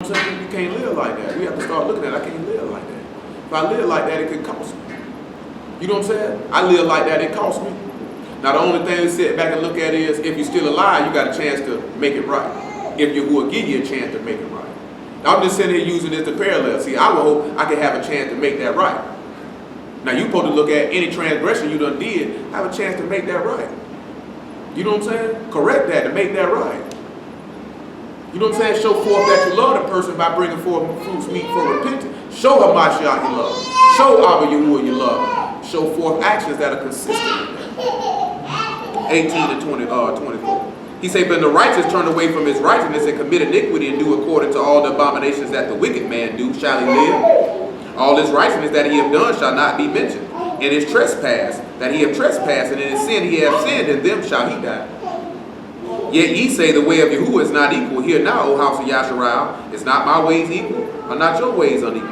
I'm saying? You can't live like that. We have to start looking at it. I can't live like that. If I live like that, it could cost me. You know what I'm saying? I live like that, it costs me. Now the only thing to sit back and look at is if you're still alive, you got a chance to make it right. If Yahuwah give you a chance to make it right. Now I'm just sitting here using this to parallel. See, I would hope I could have a chance to make that right. Now you're supposed to look at any transgression you done did, have a chance to make that right. You know what I'm saying? Correct that to make that right. You know what I'm saying? Show forth that you love the person by bringing forth fruits meet for repentance. Show Hamashiach you love. Show Abba Yahuwah you love. Show forth actions that are consistent with that. 18 to 24. He said, but the righteous turn away from his righteousness and commit iniquity and do according to all the abominations that the wicked man do, shall he live? All his righteousness that he have done shall not be mentioned. And his trespass that he have trespassed, and in his sin he hath sinned, in them shall he die. Yet ye say the way of Yahuwah is not equal. Hear now, O house of Yasharal, is not my ways equal? Are not your ways unequal?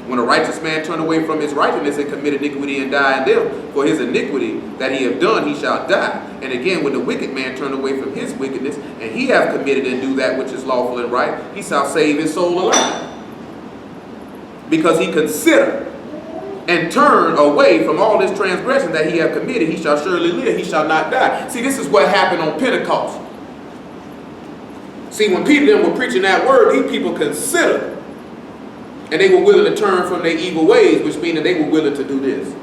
When a righteous man turn away from his righteousness and commit iniquity and die in them, for his iniquity that he have done, he shall die. And again, when the wicked man turn away from his wickedness, and he have committed and do that which is lawful and right, he shall save his soul alive. Because he consider and turn away from all this transgression that he have committed, he shall surely live, he shall not die. See, this is what happened on Pentecost. See, when Peter and them were preaching that word, these people considered. And they were willing to turn from their evil ways, which means that they were willing to do this.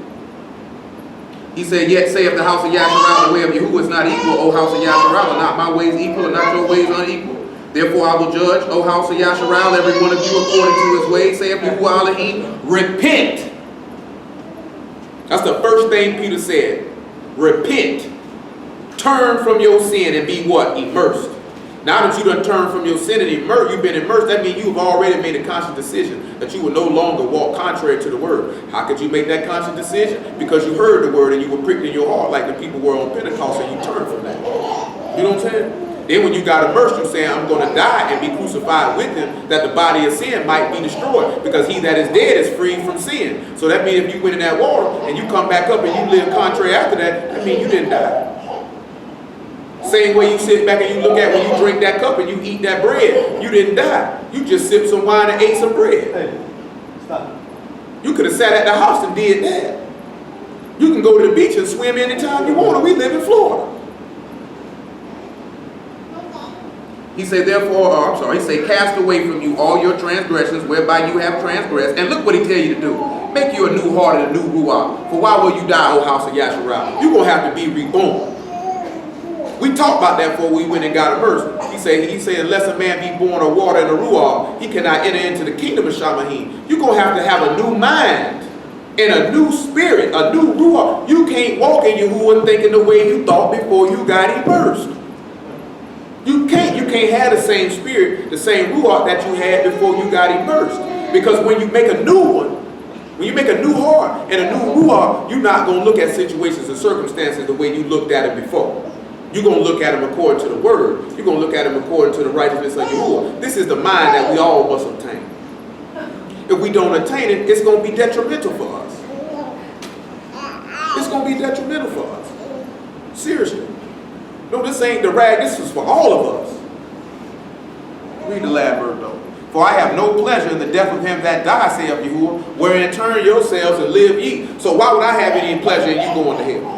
He said, yet saith the house of Yasharal, the way of Yahuwah is not equal, O house of Yasharal, are not my ways equal, and not your ways unequal. Therefore I will judge, O house of Yasharal, every one of you according to his ways, saith Yahuwah Elohim, repent. That's the first thing Peter said. Repent. Turn from your sin and be what? Immersed. Now that you done turned from your sin and you've been immersed, that means you've already made a conscious decision that you will no longer walk contrary to the word. How could you make that conscious decision? Because you heard the word and you were pricked in your heart like the people were on Pentecost, and you turned from that. You know what I'm saying? Then when you got immersed, you saying, I'm going to die and be crucified with him, that the body of sin might be destroyed, because he that is dead is free from sin. So that means if you went in that water and you come back up and you live contrary after that, that means you didn't die. Same way you sit back and you look at when you drink that cup and you eat that bread, you didn't die. You just sipped some wine and ate some bread. Hey, stop. You could have sat at the house and did that. You can go to the beach and swim anytime you want. We live in Florida. He said, therefore, he said, cast away from you all your transgressions whereby you have transgressed. And look what he tell you to do. Make you a new heart and a new ruach. For why will you die, O house of Yasharal? You're going to have to be reborn. We talked about that before we went and got immersed. He said, unless a man be born of water and a ruach, he cannot enter into the kingdom of Shamahim. You're going to have a new mind and a new spirit, a new ruach. You can't walk in Yahuwah thinking the way you thought before you got immersed. You can't have the same spirit, the same ruach that you had before you got immersed. Because when you make a new one, when you make a new heart and a new ruach, you're not going to look at situations and circumstances the way you looked at it before. You're going to look at them according to the word. You're going to look at them according to the righteousness of Yahuwah. This is the mind that we all must obtain. If we don't attain it, it's going to be detrimental for us. It's going to be detrimental for us. Seriously. No, this ain't the rag. This is for all of us. Read the last verse though. For I have no pleasure in the death of him that died, saith Yahuwah, wherein turn yourselves and live ye. So why would I have any pleasure in you going to hell?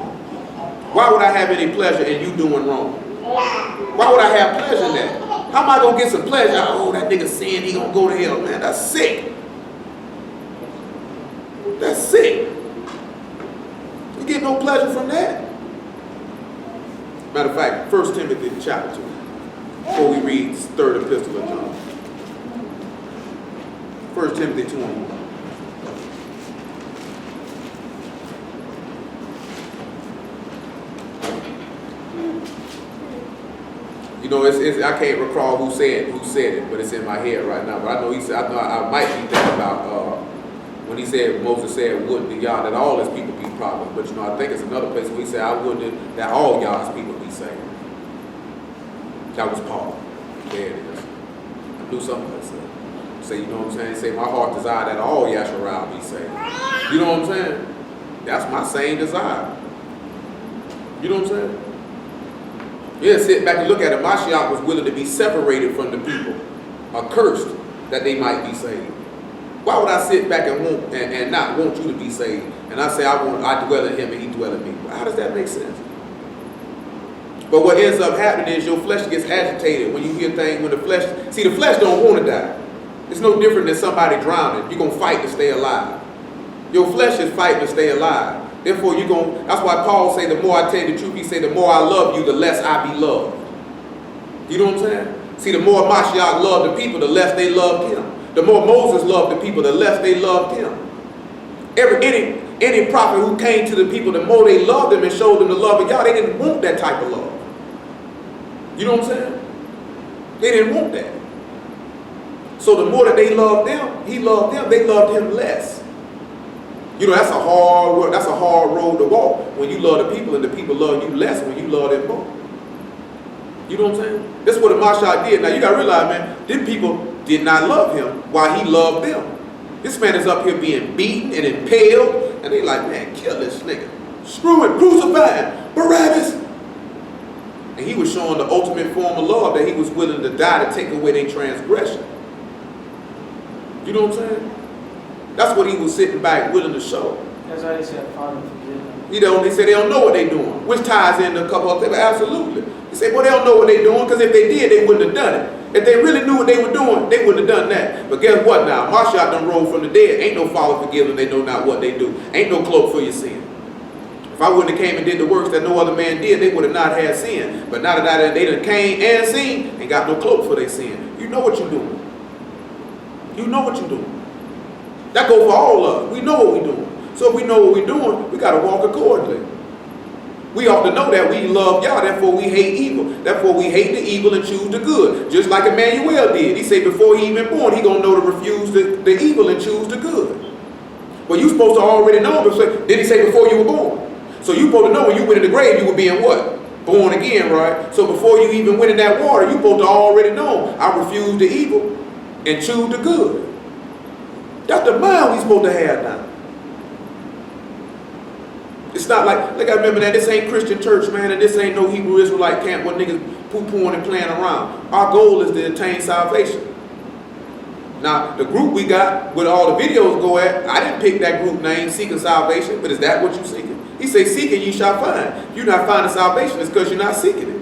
Why would I have any pleasure in you doing wrong? Why would I have pleasure in that? How am I going to get some pleasure? Oh, that nigga saying he going to go to hell. Man, that's sick. That's sick. You get no pleasure from that. Matter of fact, 1 Timothy chapter 2. Before we read 3rd epistle of John. 1 Timothy 2:1. You know, I can't recall who said it, but it's in my head right now. But I know he said, I might be thinking about when he said, Moses said, wouldn't the Yah that all his people be prosperous. But you know, I think it's another place where he said, I wouldn't that all Yah's people be saved. That was Paul. There it is. I knew something like that. Say, you know what I'm saying? Say, my heart desire that all Yasharal be saved. You know what I'm saying? That's my same desire. You know what I'm saying? Yeah, sit back and look at it. Mashiach was willing to be separated from the people, accursed, that they might be saved. Why would I sit back and not want you to be saved? And I say I dwell in him and he dwell in me. Well, how does that make sense? But what ends up happening is your flesh gets agitated when you hear things, when the flesh don't want to die. It's no different than somebody drowning. You're going to fight to stay alive. Your flesh is fighting to stay alive. Therefore, that's why Paul say, the more I tell you the truth, he say, the more I love you, the less I be loved. You know what I'm saying? See, the more Mashiach loved the people, the less they loved him. The more Moses loved the people, the less they loved him. Any prophet who came to the people, the more they loved them and showed them the love of God, they didn't want that type of love. You know what I'm saying? They didn't want that. So the more that they loved them, he loved them, they loved him less. You know, that's a hard work, that's a hard road to walk when you love the people and the people love you less when you love them more. You know what I'm saying? That's what the Mashiach did. Now you gotta realize, man, them people did not love him while he loved them. This man is up here being beaten and impaled, and they like, man, kill this nigga. Screw it, crucify him, Barabbas. And he was showing the ultimate form of love, that he was willing to die to take away their transgression. You know what I'm saying? That's what he was sitting back willing to show. That's why they said, Father, forgive them. They say they don't know what they're doing, which ties into a couple of things. Absolutely. They say, well, they don't know what they're doing, because if they did, they wouldn't have done it. If they really knew what they were doing, they wouldn't have done that. But guess what now? Mashiach done rose from the dead. Ain't no Father forgive them, they know not what they do. Ain't no cloak for your sin. If I wouldn't have came and did the works that no other man did, they would have not had sin. But now that they done came and seen, ain't got no cloak for their sin. You know what you're doing. You know what you're doing. That goes for all of us. We know what we're doing. So if we know what we're doing, we got to walk accordingly. We ought to know that we love Yah, therefore we hate evil. Therefore we hate the evil and choose the good. Just like Emmanuel did. He said before he even born, he going to know to refuse the evil and choose the good. Well, you supposed to already know. Did he say before you were born? So you supposed to know when you went in the grave, you were being what? Born again, right? So before you even went in that water, you supposed to already know, I refuse the evil and choose the good. That's the mind we supposed to have now. It's not like I remember that this ain't Christian church, man, and this ain't no Hebrew Israelite camp where niggas poo-pooing and playing around. Our goal is to attain salvation. Now, the group we got, where all the videos go at, I didn't pick that group name, Seeking Salvation, but is that what you're seeking? He say, seek and you shall find. If you're not finding salvation, it's because you're not seeking it.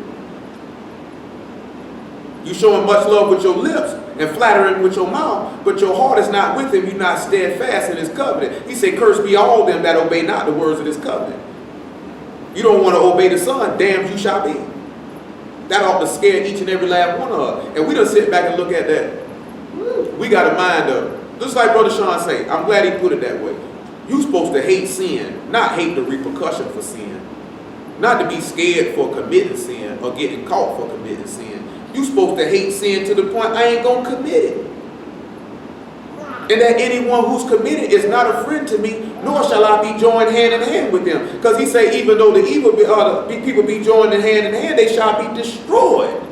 You're showing much love with your lips and flattering with your mouth, but your heart is not with him. You're not steadfast in his covenant. He said, cursed be all them that obey not the words of this covenant. You don't want to obey the Son, damned you shall be. That ought to scare each and every last one of us. And we don't sit back and look at that. We got a mind of, just like Brother Sean say, I'm glad he put it that way. You're supposed to hate sin, not hate the repercussion for sin. Not to be scared for committing sin or getting caught for committing sin. You're supposed to hate sin to the point I ain't going to commit it. And that anyone who's committed is not a friend to me, nor shall I be joined hand in hand with them. Because he say, even though the evil people be joined in hand, they shall be destroyed.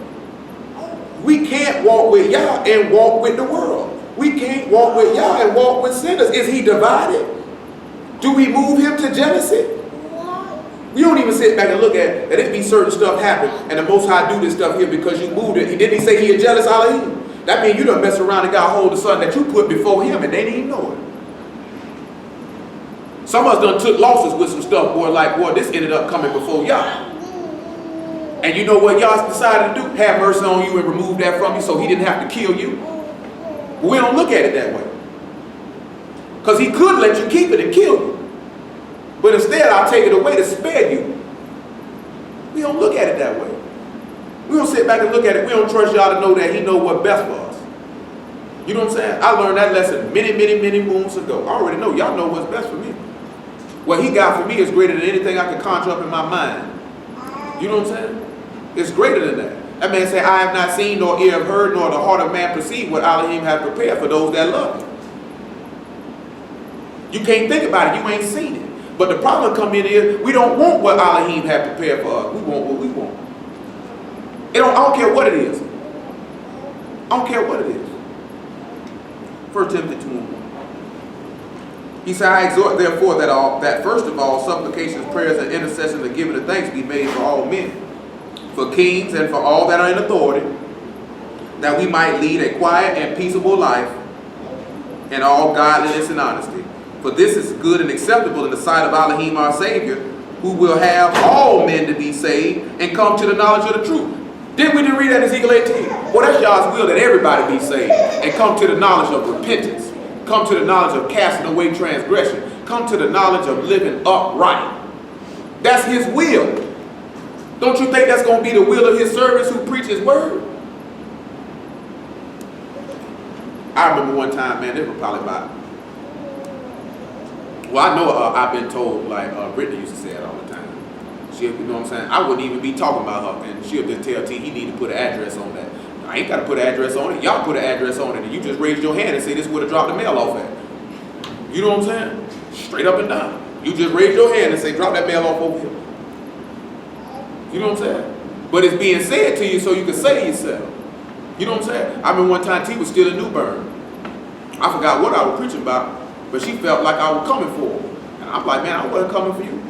We can't walk with Yah and walk with the world. We can't walk with Yah and walk with sinners. Is he divided? Do we move him to jealousy? We don't even sit back and look at it be certain stuff happen and the Most High do this stuff here because you moved it. Didn't he say he a jealous Elohim? That means you done mess around and got hold of something that you put before him and they didn't even know it. Some of us done took losses with some stuff, boy, like, boy, this ended up coming before Yah. And you know what Yah decided to do? Have mercy on you and remove that from you so he didn't have to kill you. But we don't look at it that way. Because he could let you keep it and kill you. But instead, I'll take it away to spare you. We don't look at it that way. We don't sit back and look at it. We don't trust y'all to know that he knows what's best for us. You know what I'm saying? I learned that lesson many moons ago. I already know y'all know what's best for me. What he got for me is greater than anything I can conjure up in my mind. You know what I'm saying? It's greater than that. That man said, I have not seen, nor ear have heard, nor the heart of man perceived what Elohim has prepared for those that love him. You can't think about it. You ain't seen it. But the problem come in is we don't want what Elohim had prepared for us. We want what we want. I don't care what it is. I don't care what it is. 1 Timothy 2:1. He said, I exhort therefore that first of all supplications, prayers, and intercessions and giving of thanks be made for all men, for kings and for all that are in authority, that we might lead a quiet and peaceable life in all godliness and honesty. For this is good and acceptable in the sight of Elohim our Savior, who will have all men to be saved and come to the knowledge of the truth. Didn't we read that in Ezekiel 18? Well, that's God's will, that everybody be saved and come to the knowledge of repentance. Come to the knowledge of casting away transgression. Come to the knowledge of living upright. That's his will. Don't you think that's going to be the will of his servants who preach his word? I remember one time, man, this was probably about, well, I know I've been told, like Brittany used to say it all the time. She'll, you know what I'm saying? I wouldn't even be talking about her, and she'll just tell T, he need to put an address on that. I ain't got to put an address on it. Y'all put an address on it, and you just raised your hand and say this would have dropped the mail off at. You know what I'm saying? Straight up and down. You just raise your hand and say, drop that mail off over here. You know what I'm saying? But it's being said to you so you can say to yourself. You know what I'm saying? I remember one time T was still in New Bern. I forgot what I was preaching about, but she felt like I was coming for her. And I'm like, man, I wasn't coming for you.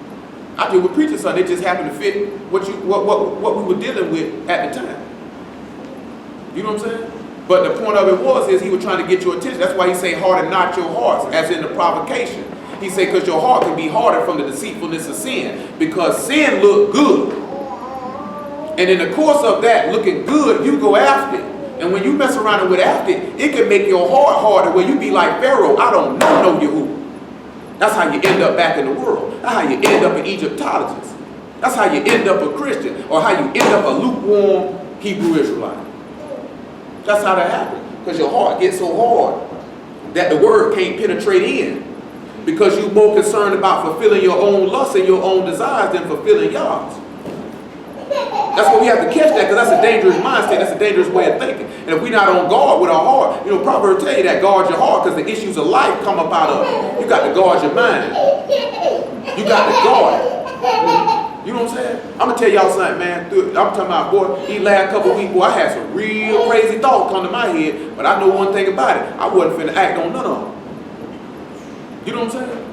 I just was preaching something. It just happened to fit what we were dealing with at the time. You know what I'm saying? But the point of it is he was trying to get your attention. That's why he say harden not your hearts, as in the provocation. He say because your heart can be hardened from the deceitfulness of sin, because sin look good. And in the course of that looking good, you go after it. And when you mess around with after it, it can make your heart harder where you be like Pharaoh, I don't know YAHUAH. That's how you end up back in the world. That's how you end up an Egyptologist. That's how you end up a Christian, or how you end up a lukewarm Hebrew Israelite. That's how that happens. Because your heart gets so hard that the word can't penetrate in. Because you're more concerned about fulfilling your own lusts and your own desires than fulfilling Yah's. That's why we have to catch that, because that's a dangerous mindset. That's a dangerous way of thinking. And if we're not on guard with our heart, you know, Proverbs tell you that guard your heart, because the issues of life come up out of it. You got to guard your mind. You got to guard it. You know what I'm saying? I'm going to tell y'all something, man. I'm talking about, boy, these last couple of weeks, boy, I had some real crazy thoughts come to my head, but I know one thing about it. I wasn't finna act on none of them. You know what I'm saying?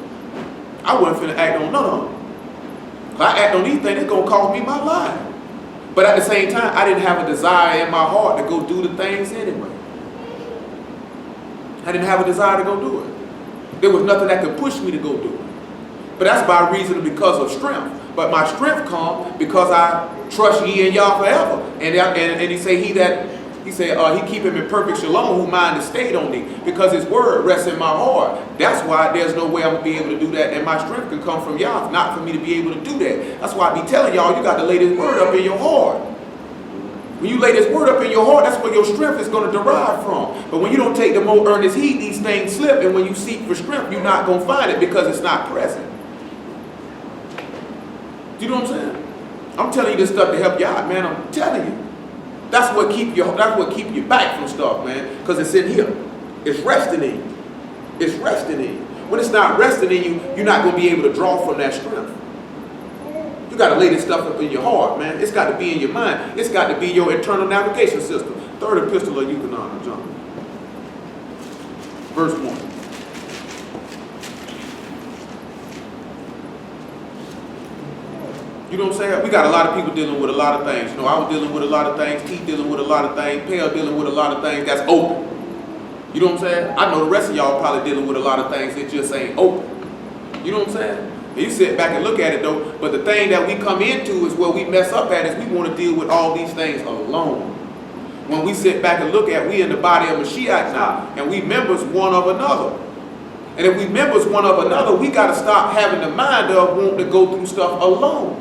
I wasn't finna act on none of them. If I act on these things, it's going to cost me my life. But at the same time, I didn't have a desire in my heart to go do the things anyway. I didn't have a desire to go do it. There was nothing that could push me to go do it. But that's by reason and because of strength. But my strength comes because I trust ye in Yah forever. And he say he keep him in perfect shalom who mind is stayed on thee, because his word rests in my heart. That's why there's no way I'm gonna be able to do that, and my strength can come from Yah, not for me to be able to do that. That's why I be telling y'all, you got to lay this word up in your heart. When you lay this word up in your heart, that's where your strength is going to derive from. But when you don't take the more earnest heed, these things slip, and when you seek for strength, you're not going to find it because it's not present. Do you know what I'm saying? I'm telling you this stuff to help you out, man. I'm telling you. That's what keep you back from stuff, man. Because it's in here. It's resting in you. It's resting in you. When it's not resting in you, you're not going to be able to draw from that strength. You got to lay this stuff up in your heart, man. It's got to be in your mind. It's got to be your internal navigation system. Third epistle of Euchanaan, John. Verse 1. You know what I'm saying? We got a lot of people dealing with a lot of things. You know, I was dealing with a lot of things. T dealing with a lot of things. Pale dealing with a lot of things. That's open. You know what I'm saying? I know the rest of y'all probably dealing with a lot of things that just ain't open. You know what I'm saying? And you sit back and look at it though, but the thing that we come into is where we mess up at, is we want to deal with all these things alone. When we sit back and look at, we in the body of Mashiach now, and we members one of another. And if we members one of another, we got to stop having the mind of wanting to go through stuff alone.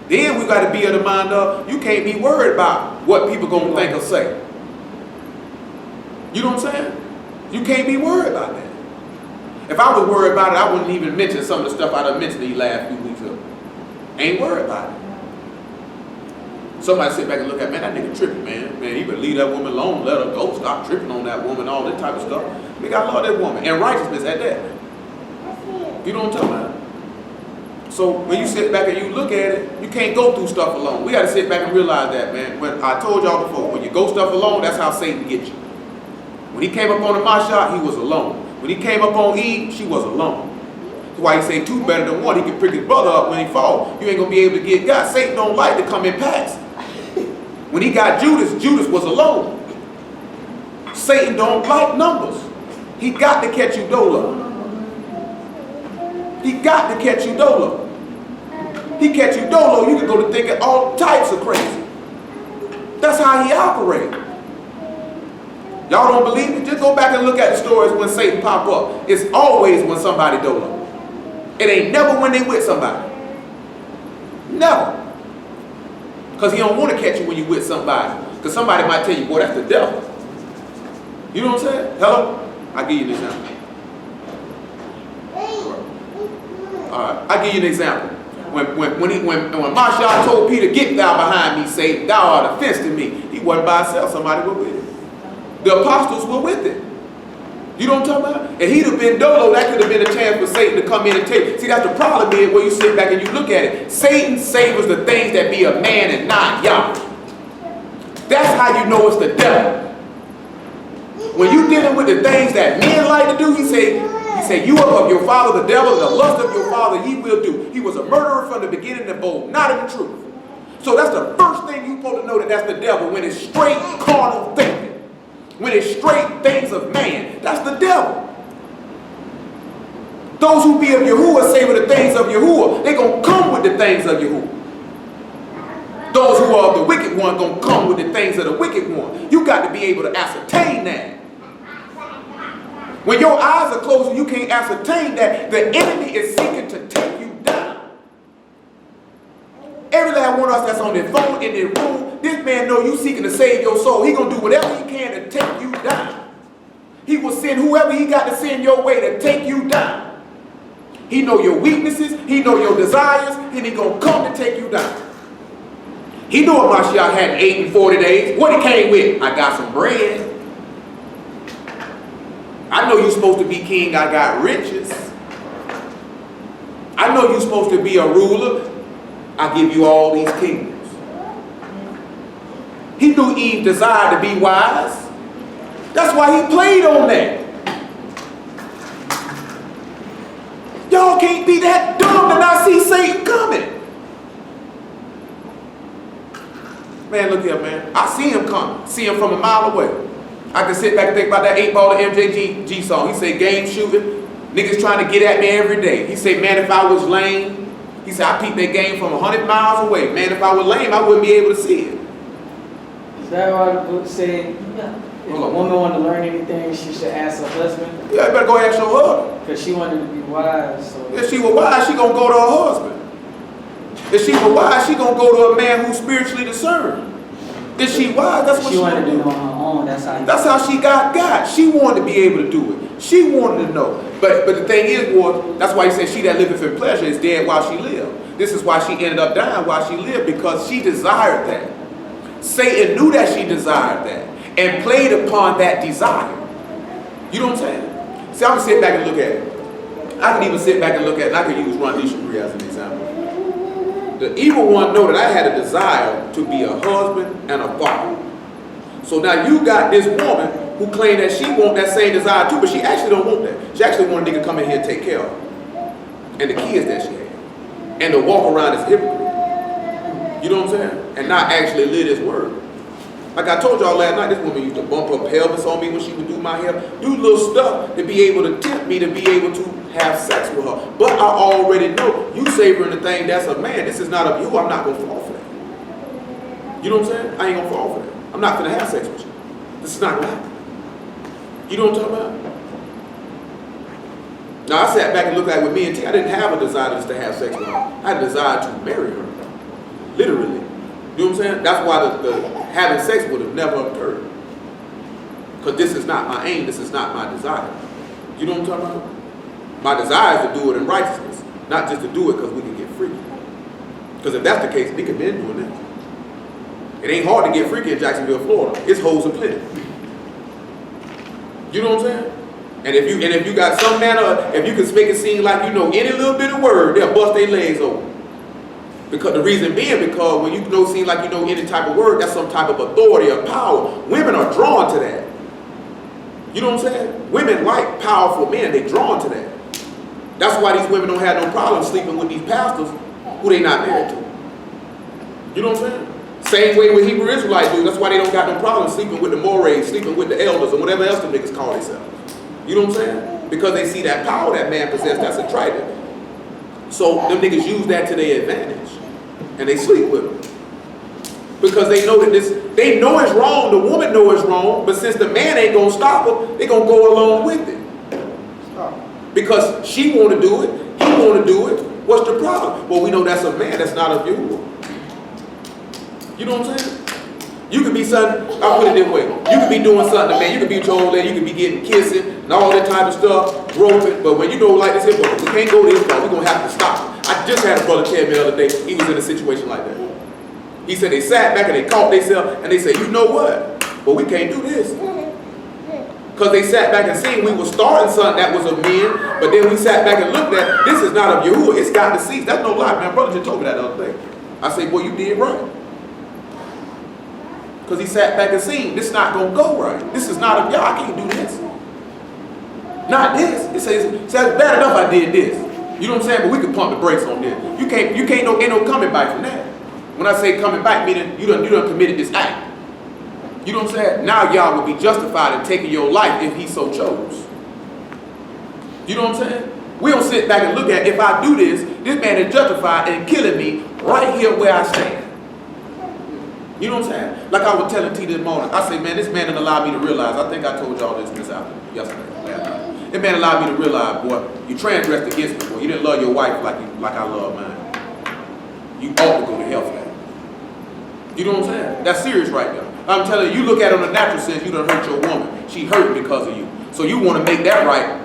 Then we got to be in the mind of, you can't be worried about what people going to think or say. You know what I'm saying? You can't be worried about that. If I was worried about it, I wouldn't even mention some of the stuff I done mentioned these last few weeks ago. Ain't worried about it. Somebody sit back and look at, man, that nigga tripping, man. Man, he better leave that woman alone, let her go, stop tripping on that woman, all that type of stuff. Nigga, I love that woman. And righteousness at that. You know what I'm talking about? So when you sit back and you look at it, you can't go through stuff alone. We got to sit back and realize that, man. When I told y'all before, when you go stuff alone, that's how Satan gets you. When he came up on the Mashiach, he was alone. When he came up on Eve, she was alone. That's why he say two better than one. He can pick his brother up when he fall. You ain't going to be able to get God. Satan don't like to come in packs. When he got Judas, Judas was alone. Satan don't like numbers. He got to catch you dolo. He got to catch you dolo. He catch you dolo, you can go to thinking all types of crazy. That's how he operates. Y'all don't believe me? Just go back and look at the stories when Satan pop up. It's always when somebody dolo. It ain't never when they with somebody. Never. Because he don't want to catch you when you with somebody. Because somebody might tell you, boy, that's the devil. You know what I'm saying? Hello? I'll give you an example. Alright, I'll give you an example. When Marshall told Peter, get thou behind me, Satan, thou art offense to me. He wasn't by himself, somebody was with him. The apostles were with him. You know what I'm talking about? And he'd have been dolo, that could have been a chance for Satan to come in and take. See, that's the problem is where you sit back and you look at it. Satan savors the things that be a man and not Yah. That's how you know it's the devil. When you dealing with the things that men like to do, he said, you are of your father the devil, and the lust of your father ye will do. He was a murderer from the beginning and bold, not in the truth. So that's the first thing you're supposed to know, that that's the devil, when it's straight carnal thinking. When it's straight things of man, that's the devil. Those who be of Yahuwah savor the things of Yahuwah. They're going to come with the things of Yahuwah. Those who are of the wicked one going to come with the things of the wicked one. You got to be able to ascertain that. When your eyes are closed and you can't ascertain that, the enemy is seeking to take you down. Every last one of us that's on their phone, in their room, this man know you seeking to save your soul. He going to do whatever he can to take you down. He will send whoever he got to send your way to take you down. He know your weaknesses. He know your desires. And he going to come to take you down. He knew what Mashiach had 8 and 40 days. What he came with? I got some bread. I know you're supposed to be king. I got riches. I know you're supposed to be a ruler. I give you all these kingdoms. He knew Eve desired to be wise. That's why he played on that. Y'all can't be that dumb to not see Satan coming. Man, look here, man. I see him coming. See him from a mile away. I can sit back and think about that 8-ball MJG song. He said, game shooting. Niggas trying to get at me every day. He said, man, if I was lame. He said, I peeped that game from 100 miles away. Man, if I was lame, I wouldn't be able to see it. Is that why the book said, if a woman wanted to learn anything, she should ask her husband? Yeah, I better go ask your husband. Because she wanted to be wise. So. If she was wise, she going to go to her husband. If she was wise, she going to go to a man who's spiritually discerned. If she wise, that's what she wanted to do on her own. That's how she got. She wanted to be able to do it. She wanted to know. But the thing is, boy, that's why he said she that liveth in pleasure is dead while she lived. This is why she ended up dying while she lived, because she desired that. Satan knew that she desired that and played upon that desire. You know what I'm saying? See, I can sit back and look at it. I can even sit back and look at it, and I can use Ron Dishabri as an example. The evil one know that I had a desire to be a husband and a father. So now you got this woman who claimed that she want that same desire too, but she actually don't want that. She actually want a nigga to come in here and take care of her. And the kids that she had. And to walk around as a hypocrite. You know what I'm saying? And not actually live this word. Like I told y'all last night, this woman used to bump her pelvis on me when she would do my hair. Do little stuff to be able to tempt me to be able to have sex with her. But I already know you savoring the thing that's a man. This is not of you. I'm not going to fall for that. You know what I'm saying? I ain't going to fall for that. I'm not going to have sex with you. This is not going to happen. You know what I'm talking about? Now, I sat back and looked at it with me and T. I didn't have a desire just to have sex with her. I had a desire to marry her. Literally. You know what I'm saying? That's why the having sex would have never occurred. Because this is not my aim. This is not my desire. You know what I'm talking about? My desire is to do it in righteousness. Not just to do it because we can get freaky. Because if that's the case, we could been doing that. It ain't hard to get freaky in Jacksonville, Florida. It's hoes and plenty. You know what I'm saying? And if you got some manner, if you can make it seem like you know any little bit of word, they'll bust their legs open. Because the reason being, because when you know, seem like you know any type of word, that's some type of authority or power. Women are drawn to that. You know what I'm saying? Women like powerful men. They're drawn to that. That's why these women don't have no problem sleeping with these pastors who they not married to. You know what I'm saying? Same way with Hebrew Israelites do. That's why they don't got no problem sleeping with the mores, sleeping with the elders, or whatever else the niggas call themselves. You know what I'm saying? Because they see that power that man possessed. That's a trident. So them niggas use that to their advantage, and they sleep with them because they know that they know it's wrong. The woman know it's wrong, but since the man ain't gonna stop her, they gonna go along with it because she want to do it, he want to do it. What's the problem? Well, we know that's a man. That's not of you. You know what I'm saying? You could be something, I'll put it this way. You could be doing something, man. You could be with your old lady, you could be getting kissing and all that type of stuff, groping. But when you know like this here, we can't go this far, we're going to have to stop. I just had a brother tell me the other day, he was in a situation like that. He said they sat back and they caught themselves and they said, you know what? Well, we can't do this. Because they sat back and seen we were starting something that was of men, but then we sat back and looked at, this is not of Yahuwah, it's got the seeds. That's no lie, man. Brother just told me that the other day. I said, boy, you did right. Because he sat back and seen, this is not going to go right. This is not of y'all, I can't do this. Not this. It says bad enough I did this. You know what I'm saying? But we can pump the brakes on this. Ain't no coming back from that. When I say coming back, meaning you done committed this act. You know what I'm saying? Now y'all would be justified in taking your life if he so chose. You know what I'm saying? We don't sit back and look at, if I do this man is justified in killing me right here where I stand. You know what I'm saying? Like I was telling T this morning, I say, man, this man didn't allow me to realize, I think I told y'all this out yesterday, last night. This man allowed me to realize, boy, you transgressed against me, boy. You didn't love your wife like I love mine. You ought to go to hell for that. You know what I'm saying? That's serious right now. I'm telling you, you look at it on the natural sense, you done hurt your woman. She hurt because of you. So you want to make that right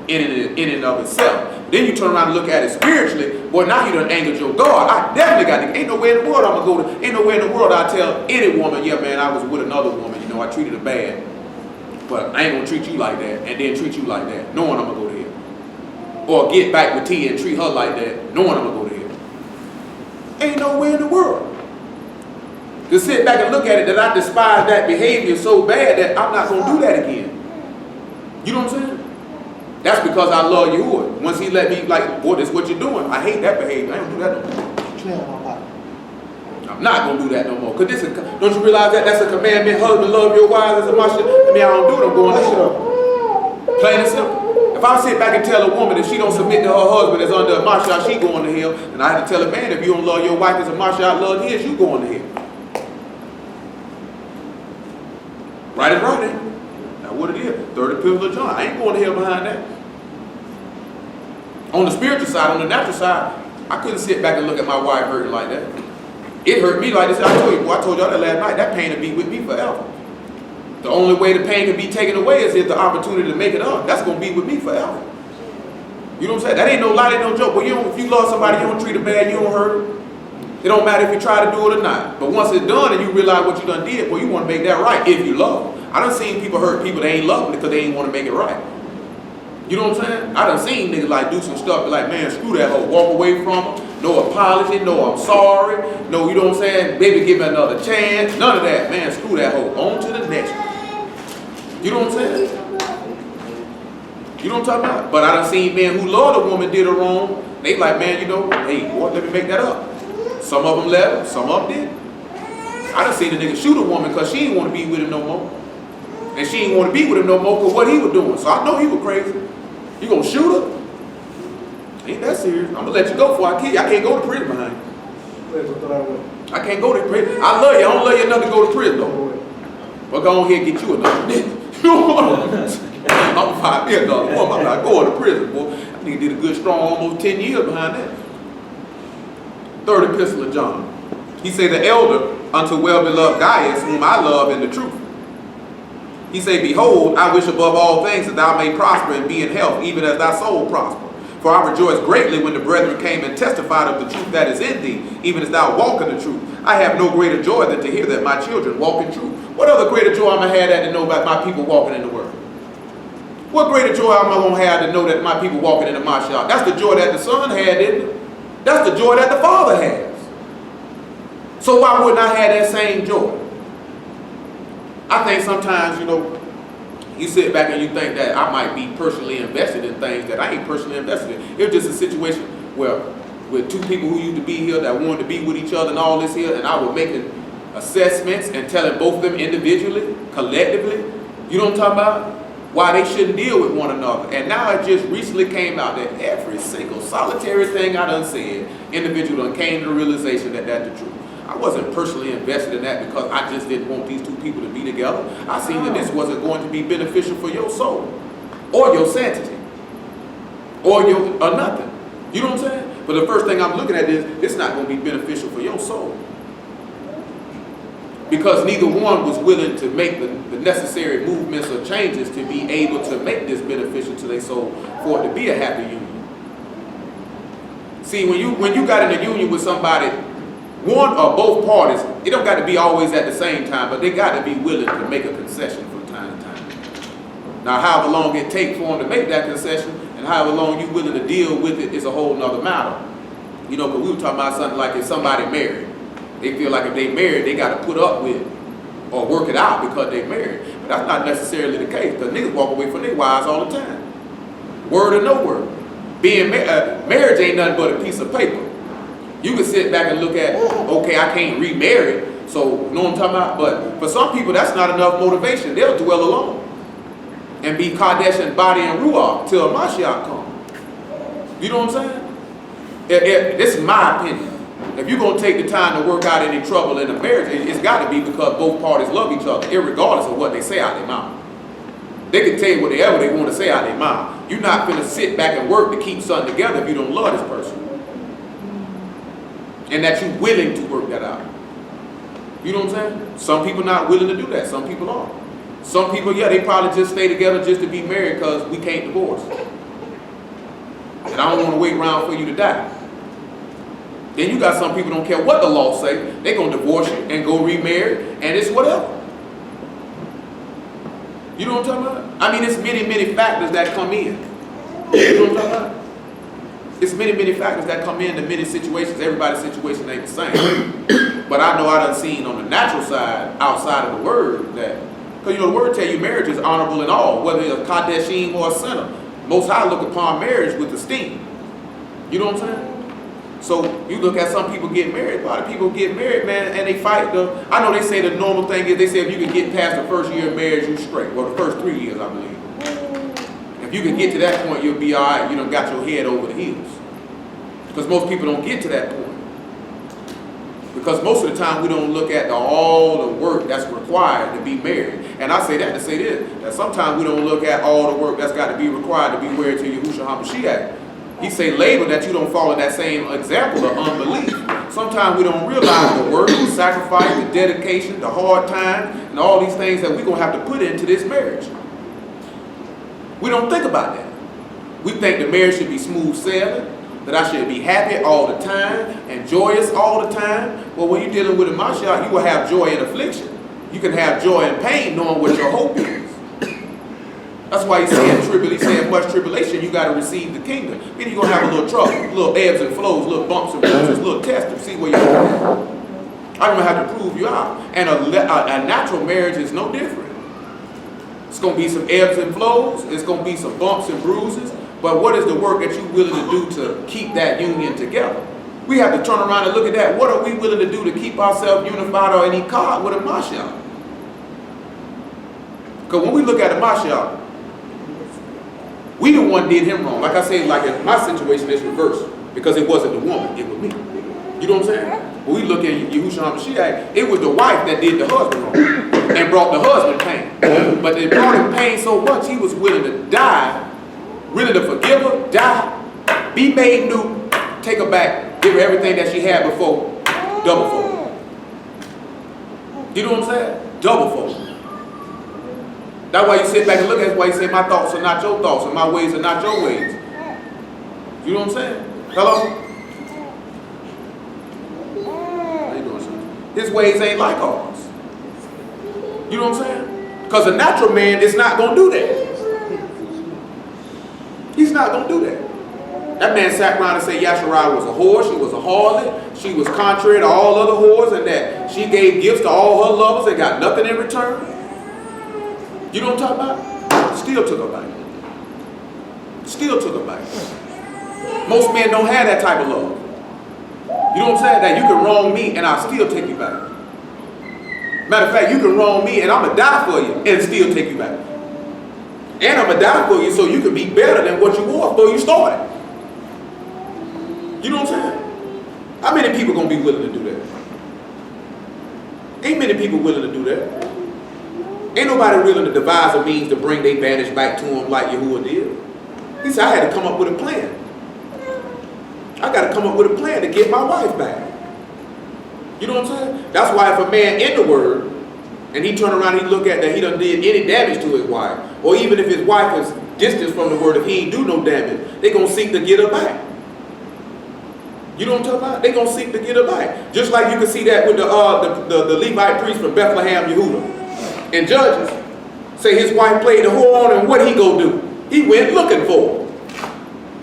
in and of itself. Then you turn around and look at it spiritually. Boy, now you done angered your God. I definitely got to, ain't nowhere in the world I'm going to go to, ain't nowhere in the world I tell any woman, yeah, man, I was with another woman, you know, I treated her bad. But I ain't going to treat you like that and then treat you like that, knowing I'm going to go to hell. Or get back with T and treat her like that, knowing I'm going to go to hell. Ain't nowhere in the world. To sit back and look at it that I despise that behavior so bad that I'm not going to do that again. You know what I'm saying? That's because I love Yahuwah. Once he let me, like, boy, this is what you're doing. I hate that behavior. I don't do that no more. I'm not going to do that no more. Because don't you realize that that's a commandment? Husband, love your wives as a must. I mean, I don't do it. I'm going this shit. Plain and simple. If I sit back and tell a woman that she don't submit to her husband as under a masha, she going to hell. And I have to tell a man, if you don't love your wife as a masha, I love his, you going to hell. Right is right, then. Now what it is, 30 pills of John. I ain't going to hell behind that. On the spiritual side, on the natural side, I couldn't sit back and look at my wife hurting like that. It hurt me like this. I told y'all that last night. That pain will be with me forever. The only way the pain can be taken away is if the opportunity to make it up. That's going to be with me forever. You know what I'm saying? That ain't no lie, that ain't no joke. But if you love somebody, you don't treat her bad, you don't hurt her. It don't matter if you try to do it or not. But once it's done and you realize what you done did, well, you want to make that right if you love them. I done seen people hurt people that ain't love them because they ain't want to make it right. You know what I'm saying? I done seen niggas like do some stuff but like, man, screw that hoe. Walk away from her. No apology. No, I'm sorry. No, you know what I'm saying? Baby, give me another chance. None of that. Man, screw that hoe. On to the next one. You know what I'm saying? You know what I'm talking about? But I done seen men who love the woman did her wrong. They like, man, you know, hey, boy, let me make that up. Some of them left, some of them did. I done seen a nigga shoot a woman because she didn't want to be with him no more. And she didn't want to be with him no more because what he was doing. So I know he was crazy. You gonna shoot her? Ain't that serious? I'm gonna let you go before I kill you. I can't go to prison behind you. I can't go to prison. I love you. I don't love you enough to go to prison though. But go on here and get you another nigga. You know what I'm saying? I'm $5 million woman. I'm not going to prison, boy. I need to did a good strong almost 10 years behind that. Third epistle of John. He say, the elder unto well-beloved Gaius, whom I love in the truth. He say, behold, I wish above all things that thou may prosper and be in health, even as thy soul prosper. For I rejoice greatly when the brethren came and testified of the truth that is in thee, even as thou walk in the truth. I have no greater joy than to hear that my children walk in truth. What other greater joy am I have than to know about my people walking in the word? What greater joy am I going to have to know that my people walking in the Mashiach? That's the joy that the Son had, isn't it? That's the joy that the Father has. So why wouldn't I have that same joy? I think sometimes, you know, you sit back and you think that I might be personally invested in things that I ain't personally invested in. It's just a situation where with two people who used to be here that wanted to be with each other and all this here, and I was making assessments and telling both of them individually, collectively, you know what I'm talking about? Why they shouldn't deal with one another. And now it just recently came out that every single solitary thing I done said, individual done came to the realization that that's the truth. I wasn't personally invested in that because I just didn't want these two people to be together. I seen that this wasn't going to be beneficial for your soul, or your sanity, or nothing. You know what I'm saying? But the first thing I'm looking at is, it's not going to be beneficial for your soul. Because neither one was willing to make the necessary movements or changes to be able to make this beneficial to their soul for it to be a happy union. See, when you got in a union with somebody, one or both parties, it don't got to be always at the same time, but they got to be willing to make a concession from time to time. Now, however long it takes for them to make that concession and however long you're willing to deal with it is a whole nother matter. You know, because we were talking about something like if somebody married. They feel like if they married, they got to put up with or work it out because they married. But that's not necessarily the case, because niggas walk away from their wives all the time. Word or no word. Marriage ain't nothing but a piece of paper. You can sit back and look at, okay, I can't remarry, so you know what I'm talking about? But for some people, that's not enough motivation. They'll dwell alone and be Kardashian body and Ruach till Mashiach comes. You know what I'm saying? This is my opinion. If you're going to take the time to work out any trouble in a marriage, it's got to be because both parties love each other, regardless of what they say out their mouth. They can tell you whatever they want to say out their mouth. You're not going to sit back and work to keep something together if you don't love this person. And that you're willing to work that out. You know what I'm saying? Some people not willing to do that. Some people are. Some people, yeah, they probably just stay together just to be married because we can't divorce. And I don't want to wait around for you to die. Then you got some people don't care what the law say. They're going to divorce you and go remarry, and it's whatever. You know what I'm talking about? I mean, it's many, many factors that come in. You know what I'm talking about? It's many, many factors that come into many situations. Everybody's situation ain't the same. But I know I done seen on the natural side, outside of the word, that, because you know the word tell you marriage is honorable in all, whether it's a Kadeshim or a sinner. Most High look upon marriage with esteem. You know what I'm saying? So you look at some people get married, a lot of people get married, man, and they fight I know they say the normal thing is, they say if you can get past the first year of marriage, you straight. Well, the first 3 years, I believe. If you can get to that point, you'll be all right. You done got your head over the heels. Because most people don't get to that point. Because most of the time, we don't look at all the work that's required to be married. And I say that to say this, that sometimes we don't look at all the work that's got to be required to be married to Yahushua HaMashiach. He say labor that you don't follow that same example of unbelief. Sometimes we don't realize the work, the sacrifice, the dedication, the hard time, and all these things that we're going to have to put into this marriage. We don't think about that. We think the marriage should be smooth sailing, that I should be happy all the time and joyous all the time. Well, when you're dealing with a Mashiach, you will have joy in affliction. You can have joy in pain knowing what your hope is. That's why he said much tribulation, you got to receive the kingdom. Meaning you're going to have a little trouble, little ebbs and flows, little bumps and bruises, little tests to see where you're at. I'm going to have to prove you out. And a natural marriage is no different. It's going to be some ebbs and flows. It's going to be some bumps and bruises. But what is the work that you're willing to do to keep that union together? We have to turn around and look at that. What are we willing to do to keep ourselves unified or in Echad with a Mashiach? Because when we look at a Mashiach, we the one did him wrong. Like I say, like in my situation, it's reversed. Because it wasn't the woman, it was me. You know what I'm saying? When we look at Yahushua HaMashiach, it was the wife that did the husband wrong and brought the husband pain. But they brought him pain so much, he was willing to die, willing to forgive her, die, be made new, take her back, give her everything that she had before, double fold. You know what I'm saying? Double fold. That's why you sit back and look at it. That's why you say my thoughts are not your thoughts and my ways are not your ways. You know what I'm saying? Hello? How you doing, son? His ways ain't like ours. You know what I'm saying? Because a natural man is not going to do that. He's not going to do that. That man sat around and said Yahshua was a whore, she was a harlot, she was contrary to all other whores, and that she gave gifts to all her lovers and got nothing in return. You know what I'm talking about? Still took her back. Still took her back. Most men don't have that type of love. You know what I'm saying? That you can wrong me and I'll still take you back. Matter of fact, you can wrong me and I'm going to die for you and still take you back. And I'm going to die for you so you can be better than what you were before you started. You know what I'm saying? How many people going to be willing to do that? Ain't many people willing to do that. Ain't nobody willing to devise a means to bring their banished back to him like Yahuwah did. He said, I had to come up with a plan. I got to come up with a plan to get my wife back. You know what I'm saying? That's why if a man in the word, and he turn around and he look at that he done did any damage to his wife, or even if his wife is distant from the word, if he ain't do no damage, they going to seek to get her back. You know what I'm talking about? They going to seek to get her back. Just like you can see that with the Levite priest from Bethlehem, Yehuda. And Judges say his wife played the whore on him. What he go do? He went looking for her.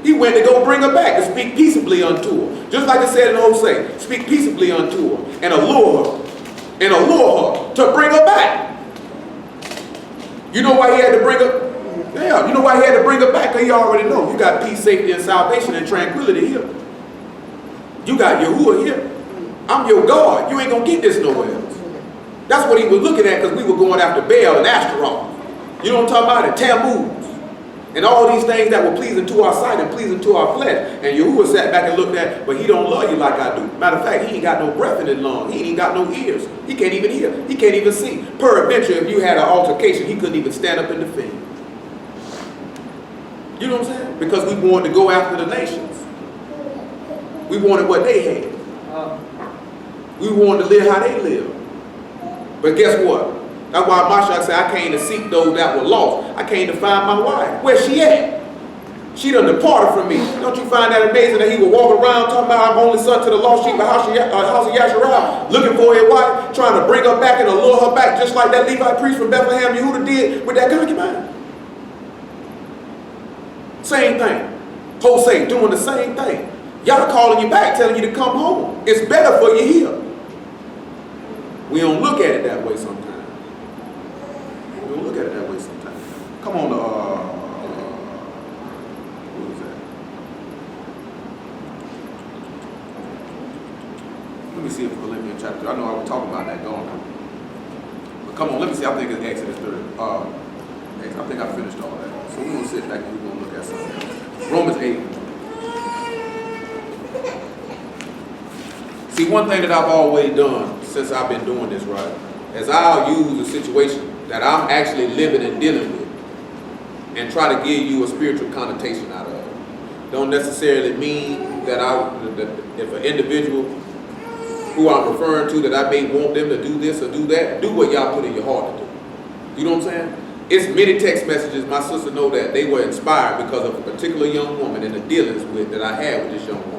He went to go bring her back, to speak peaceably unto her. Just like it said in Hosea, speak peaceably unto her and allure her to bring her back. You know why he had to bring her? Yeah, you know why he had to bring her back? Because you already know. You got peace, safety, and salvation and tranquility here. You got Yahuwah here. I'm your God. You ain't going to get this nowhere else. That's what he was looking at, because we were going after Baal and Ashtaroth. You know what I'm talking about? And Tammuz. And all these things that were pleasing to our sight and pleasing to our flesh. And Yahuwah sat back and looked at, but he don't love you like I do. Matter of fact, he ain't got no breath in his lungs. He ain't got no ears. He can't even hear. He can't even see. Peradventure, if you had an altercation, he couldn't even stand up and defend. You know what I'm saying? Because we wanted to go after the nations. We wanted what they had. We wanted to live how they live. But guess what? That's why Mashiach said, I came to seek those that were lost. I came to find my wife. Where's she at? She done departed from me. Don't you find that amazing that he would walk around talking about I'm only son to the lost sheep of house of Yasharah, looking for his wife, trying to bring her back and allure her back, just like that Levite priest from Bethlehem, Yehuda, did with that concubine. Same thing. Hosea doing the same thing. Y'all calling you back, telling you to come home. It's better for you here. We don't look at it that way sometimes. We don't look at it that way sometimes. Come on, what is that? Let me see if Philippians chapter 2. I know I was talking about that, don't I? But come on, let me see. I think it's Exodus 30. I think I finished all that. So we're going to sit back and we're going to look at something else. Romans 8. See, one thing that I've always done since I've been doing this, right, is I'll use a situation that I'm actually living and dealing with and try to give you a spiritual connotation out of it. Don't necessarily mean that if an individual who I'm referring to, that I may want them to do this or do that, do what y'all put in your heart to do. You know what I'm saying? It's many text messages, my sister know that they were inspired because of a particular young woman and the dealings that I had with this young woman.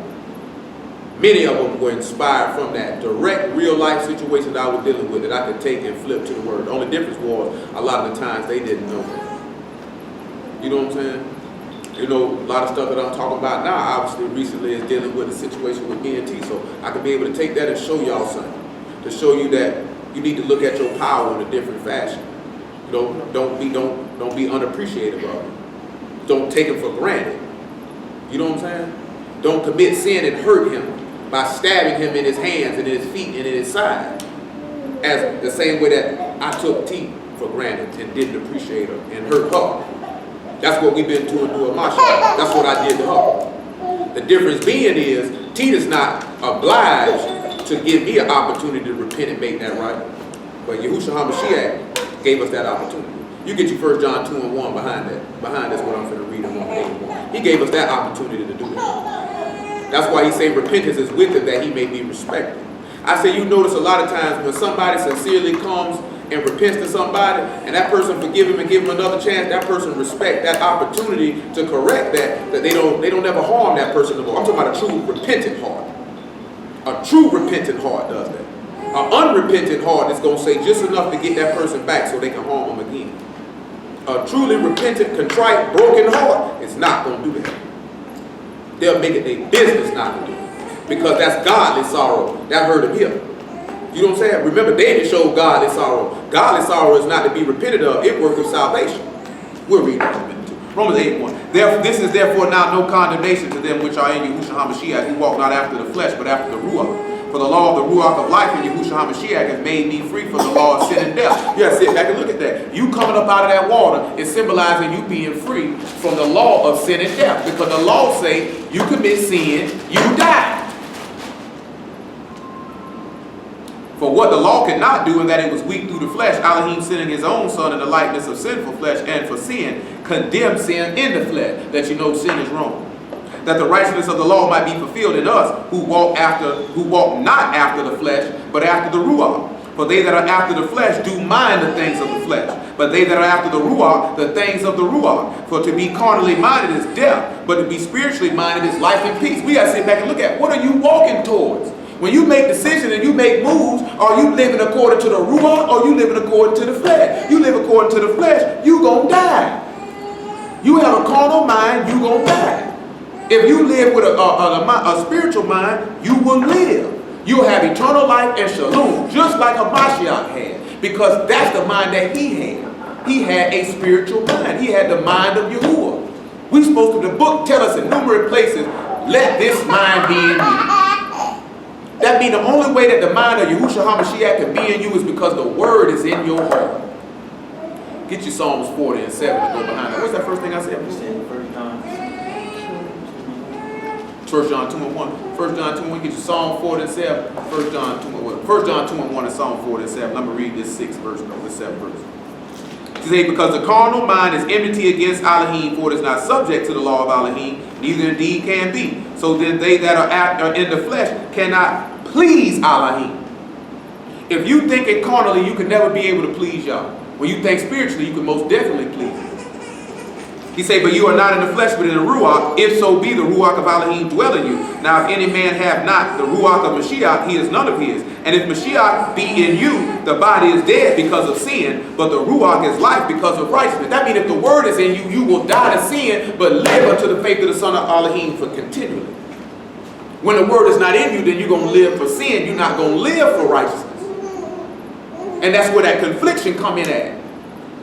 Many of them were inspired from that direct real life situation that I was dealing with that I could take and flip to the word. The only difference was a lot of the times they didn't know that. You know what I'm saying? You know, a lot of stuff that I'm talking about now, obviously recently, is dealing with a situation with BNT. So I could be able to take that and show y'all something. To show you that you need to look at your power in a different fashion. You know, don't be unappreciative of it. Don't take it for granted. You know what I'm saying? Don't commit sin and hurt him by stabbing him in his hands and in his feet and in his side. As the same way that I took T for granted and didn't appreciate her and hurt her. That's what we've been doing to Masha. That's what I did to her. The difference being is, T is not obliged to give me an opportunity to repent and make that right. But Yahushua HaMashiach gave us that opportunity. You get your 1 John 2:1 behind that. Behind that's what I'm going to read in Romans 8:1. He gave us that opportunity to do that. That's why he say repentance is with it that he may be respected. I say you notice a lot of times when somebody sincerely comes and repents to somebody and that person forgive him and give him another chance, that person respect that opportunity to correct that they don't ever harm that person no more. I'm talking about a true repentant heart. A true repentant heart does that. An unrepentant heart is going to say just enough to get that person back so they can harm them again. A truly repentant, contrite, broken heart is not going to do that. They'll make it their business not to do it. Because that's godly sorrow. That hurt him here. You know what I'm saying? Remember, David showed godly sorrow. Godly sorrow is not to be repented of. It works of salvation. We'll read that in a minute too. Romans 8:1. This is therefore now no condemnation to them which are in Yahushua HaMashiach, who walk not after the flesh, but after the Ruach. For the law of the Ruach of life in Yahushua HaMashiach has made me free from the law of sin and death. You gotta sit back and look at that. You coming up out of that water is symbolizing you being free from the law of sin and death. Because the law say you commit sin, you die. For what the law could not do, in that it was weak through the flesh, Elohim sending his own son in the likeness of sinful flesh, and for sin, condemned sin in the flesh, that you know sin is wrong. That the righteousness of the law might be fulfilled in us, who walk not after the flesh, but after the Ruach. For they that are after the flesh do mind the things of the flesh, but they that are after the Ruach, the things of the Ruach. For to be carnally minded is death, but to be spiritually minded is life and peace. We got to sit back and look at, what are you walking towards? When you make decisions and you make moves, are you living according to the Ruach or you living according to the flesh? You live according to the flesh, you gonna die. You have a carnal mind, you gonna die. If you live with a spiritual mind, you will live. You'll have eternal life and shalom, just like Hamashiach had. Because that's the mind that he had. He had a spiritual mind. He had the mind of Yahuwah. We supposed to, the book tell us in numerous places, let this mind be in you. That means the only way that the mind of Yahushua HaMashiach can be in you is because the word is in your heart. Get your Psalms 40 and 7 to go behind it. What's that first thing I said? 1 John 2 and 1. 1 John 2 and 1. Get your Psalm 40 and 7. 1 John 2 and 1. 1 John 2 and 1 and Psalm 40 and 7. Let me read this 6 verse, no, this 7 verse. He says, because the carnal mind is enmity against Elohim, for it is not subject to the law of Elohim, neither indeed can be. So then they that are in the flesh cannot please Elohim. If you think it carnally, you can never be able to please Yah. When you think spiritually, you can most definitely please Him. He said, but you are not in the flesh, but in the Ruach, if so be the Ruach of Elohim dwell in you. Now, if any man have not the Ruach of Mashiach, he is none of his. And if Mashiach be in you, the body is dead because of sin, but the Ruach is life because of righteousness. That means if the word is in you, you will die to sin, but live unto the faith of the Son of Elohim for continually. When the word is not in you, then you're going to live for sin. You're not going to live for righteousness. And that's where that confliction come in at.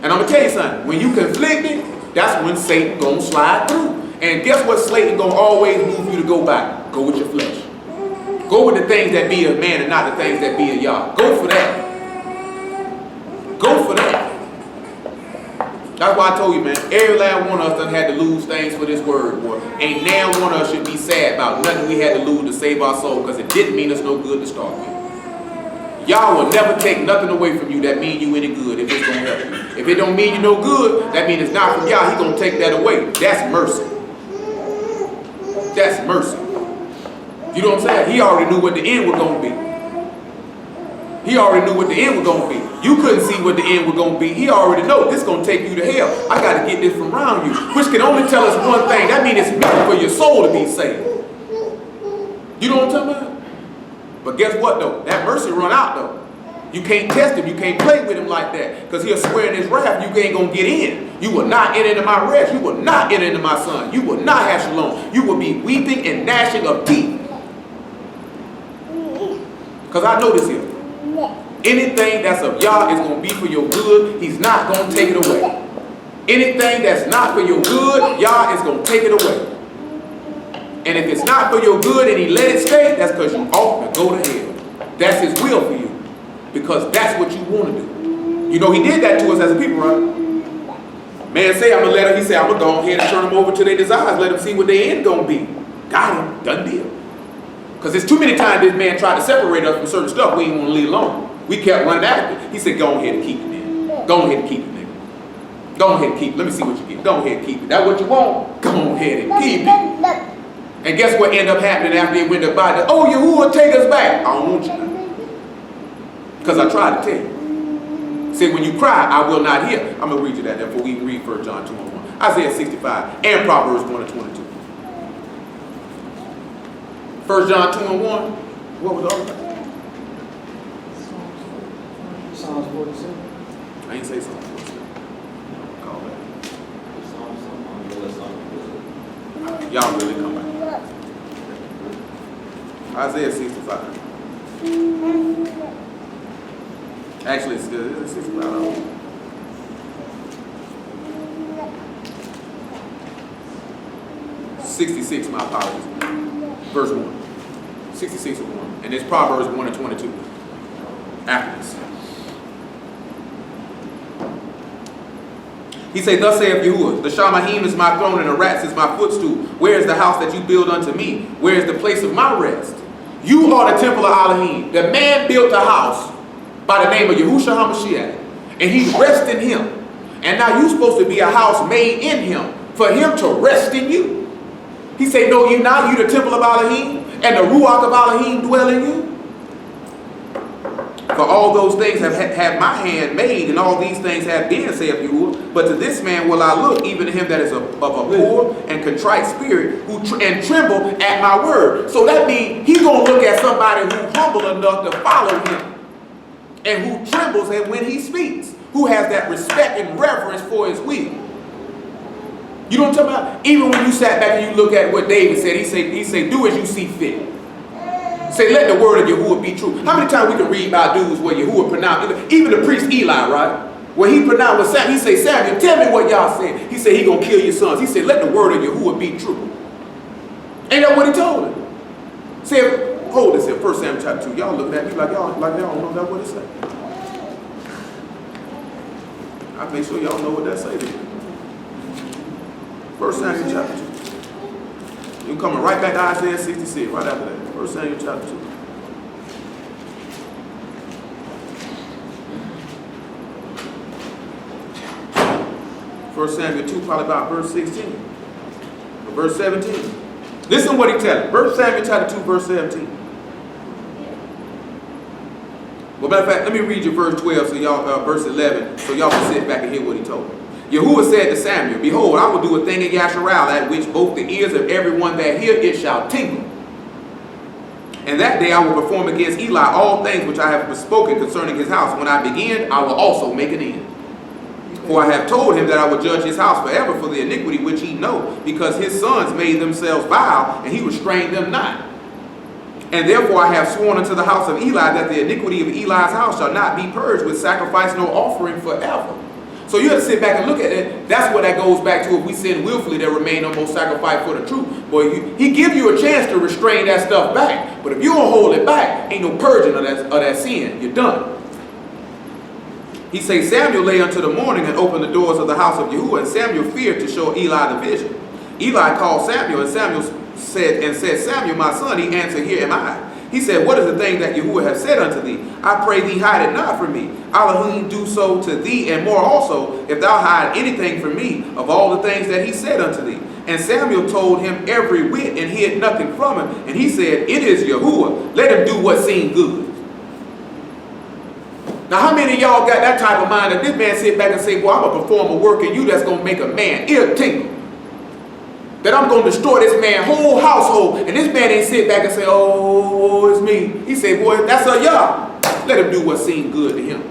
And I'm going to tell you something. When you conflicted, that's when Satan going to slide through. And guess what Satan going to always move you to go by? Go with your flesh. Go with the things that be of man and not the things that be of Yah. Go for that. Go for that. That's why I told you, man, every last one of us done had to lose things for this word, boy. Ain't now one of us should be sad about nothing we had to lose to save our soul, because it didn't mean us no good to start with. Yah will never take nothing away from you that mean you any good if it's going to help you. If it don't mean you no good, that means it's not from Yah. He going to take that away. That's mercy. That's mercy. You know what I'm saying? He already knew what the end was going to be. He already knew what the end was going to be. You couldn't see what the end was going to be. He already know this is going to take you to hell. I got to get this from around you. Which can only tell us one thing. That means it's meant for your soul to be saved. You know what I'm talking about? But guess what though? That mercy run out though. You can't test him. You can't play with him like that. Because he'll swear in his wrath you ain't going to get in. You will not enter into my rest. You will not enter into my son. You will not have shalom. You will be weeping and gnashing of teeth. Because I know this here. Anything that's of Yah is going to be for your good. He's not going to take it away. Anything that's not for your good, Yah is going to take it away. And if it's not for your good and he let it stay, that's because you ought to go to hell. That's his will for you. Because that's what you want to do. You know, he did that to us as a people, right? Man say, I'm going to let him, he said, I'm going to go ahead and turn them over to their desires. Let them see what their end going to be. Got him. Done deal. Because there's too many times this man tried to separate us from certain stuff we didn't want to leave alone. We kept running after it. He said, go ahead and keep it, man. Go ahead and keep it, nigga. Go ahead and keep it. Let me see what you get. Go ahead and keep it. That's what you want? Go ahead and keep it. And guess what ended up happening after they went to buy it? Oh, Yahuwah, take us back. I don't want you. Because I tried to tell you. Say, when you cry, I will not hear. I'm going to read you that before we even read 1 John 2 and 1. Isaiah 65 and Proverbs 1 and 22. 1 John 2 and 1. What was the other thing? Psalms 47. I ain't say Psalms 47. Call that. Y'all really come back. Isaiah 65. Actually, it's 65. 66, my apologies. Verse 1. 66 and 1. And it's Proverbs 1 and 22. After this. He said, thus saith Yahuwah, the Shamahim is my throne and the rats is my footstool. Where is the house that you build unto me? Where is the place of my rest? You are the temple of Elohim. The man built a house by the name of Yahushua HaMashiach. And he rests in him. And now you're supposed to be a house made in him, for him to rest in you. He said, know you not, you the temple of Elohim, and the Ruach of Elohim dwell in you? For all those things have my hand made, and all these things have been, saith Yahuwah. But to this man will I look, even to him that is of a poor and contrite spirit, and tremble at my word. So that means he's going to look at somebody who's humble enough to follow him, and who trembles and when he speaks, who has that respect and reverence for his will. You know what I'm talking about? Even when you sat back and you look at what David said, he said, do as you see fit. Say, let the word of Yahuwah be true. How many times we can read about dudes where Yahuwah pronounced, even the priest Eli, right? Where he pronounced with Samuel, he said, Samuel, tell me what y'all said. He said, he gonna kill your sons. He said, let the word of Yahuwah be true. Ain't that what he told him? Say, hold this here, 1 Samuel chapter 2. Y'all looking at me like y'all don't know that what it say. I make sure y'all know what that say then. 1 Samuel chapter 2. You're coming right back to Isaiah 66, right after that. 1 Samuel chapter 2. First Samuel 2, probably about verse 16. Or verse 17. Listen what he tells. 1 Samuel chapter 2, verse 17. Well, matter of fact, let me read you verse 12, so y'all, verse 11, so y'all can sit back and hear what he told him. Yahuwah said to Samuel, behold, I will do a thing in Yasharal, at which both the ears of everyone that hear it shall tingle. And that day I will perform against Eli all things which I have spoken concerning his house. When I begin, I will also make an end. For I have told him that I will judge his house forever for the iniquity which he know, because his sons made themselves vile, and he restrained them not. And therefore I have sworn unto the house of Eli that the iniquity of Eli's house shall not be purged with sacrifice nor offering forever. So you have to sit back and look at it. That's what that goes back to. If we sin willfully, there remain no more sacrifice for the truth. Boy, he give you a chance to restrain that stuff back. But if you don't hold it back, ain't no purging of that sin. You're done. He says, Samuel lay unto the morning and opened the doors of the house of Yahuwah, and Samuel feared to show Eli the vision. Eli called Samuel, and Samuel said, Samuel, my son. He answered, here am I. He said, what is the thing that Yahuwah have said unto thee? I pray thee, hide it not from me. Elohim do so to thee, and more also, if thou hide anything from me of all the things that he said unto thee. And Samuel told him every whit, and hid nothing from him. And he said, it is Yahuwah. Let him do what seemed good. Now, how many of y'all got that type of mind that this man sit back and say, well, I'm going to perform a work in you that's going to make a man ear tingle? That I'm going to destroy this man's whole household. And this man ain't sit back and say, oh, it's me. He said, boy, that's a Yah. Let him do what seemed good to him.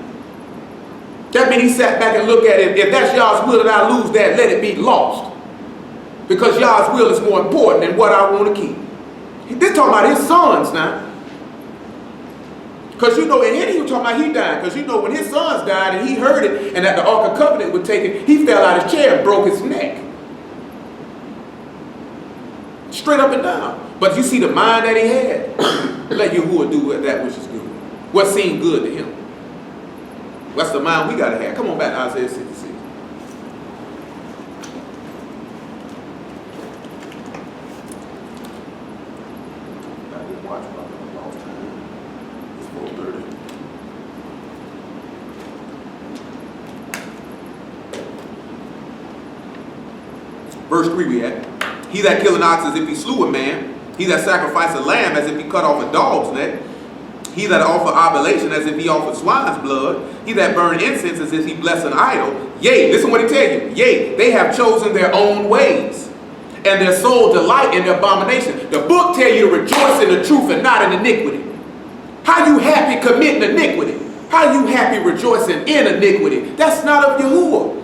That means he sat back and looked at it. If that's Yah's will that I lose that, let it be lost. Because Yah's will is more important than what I want to keep. This talking about his sons now. Because you know, and he was talking about he died. Because you know, when his sons died and he heard it, and that the Ark of Covenant would take it, he fell out of his chair and broke his neck. Straight up and down. But you see the mind that he had. Let Yahuwah do that which is good. What seemed good to him. That's the mind we got to have. Come on back to Isaiah 66. I didn't watch about that last time. It's 4:30. Verse 3 we had. He that kill an ox as if he slew a man. He that sacrifice a lamb as if he cut off a dog's neck. He that offer oblation as if he offered swine's blood. He that burn incense as if he bless an idol. Yea, listen what he tell you. Yea, they have chosen their own ways, and their soul delight in their abomination. The book tell you to rejoice in the truth and not in iniquity. How you happy committing iniquity? How you happy rejoicing in iniquity? That's not of Yahuwah.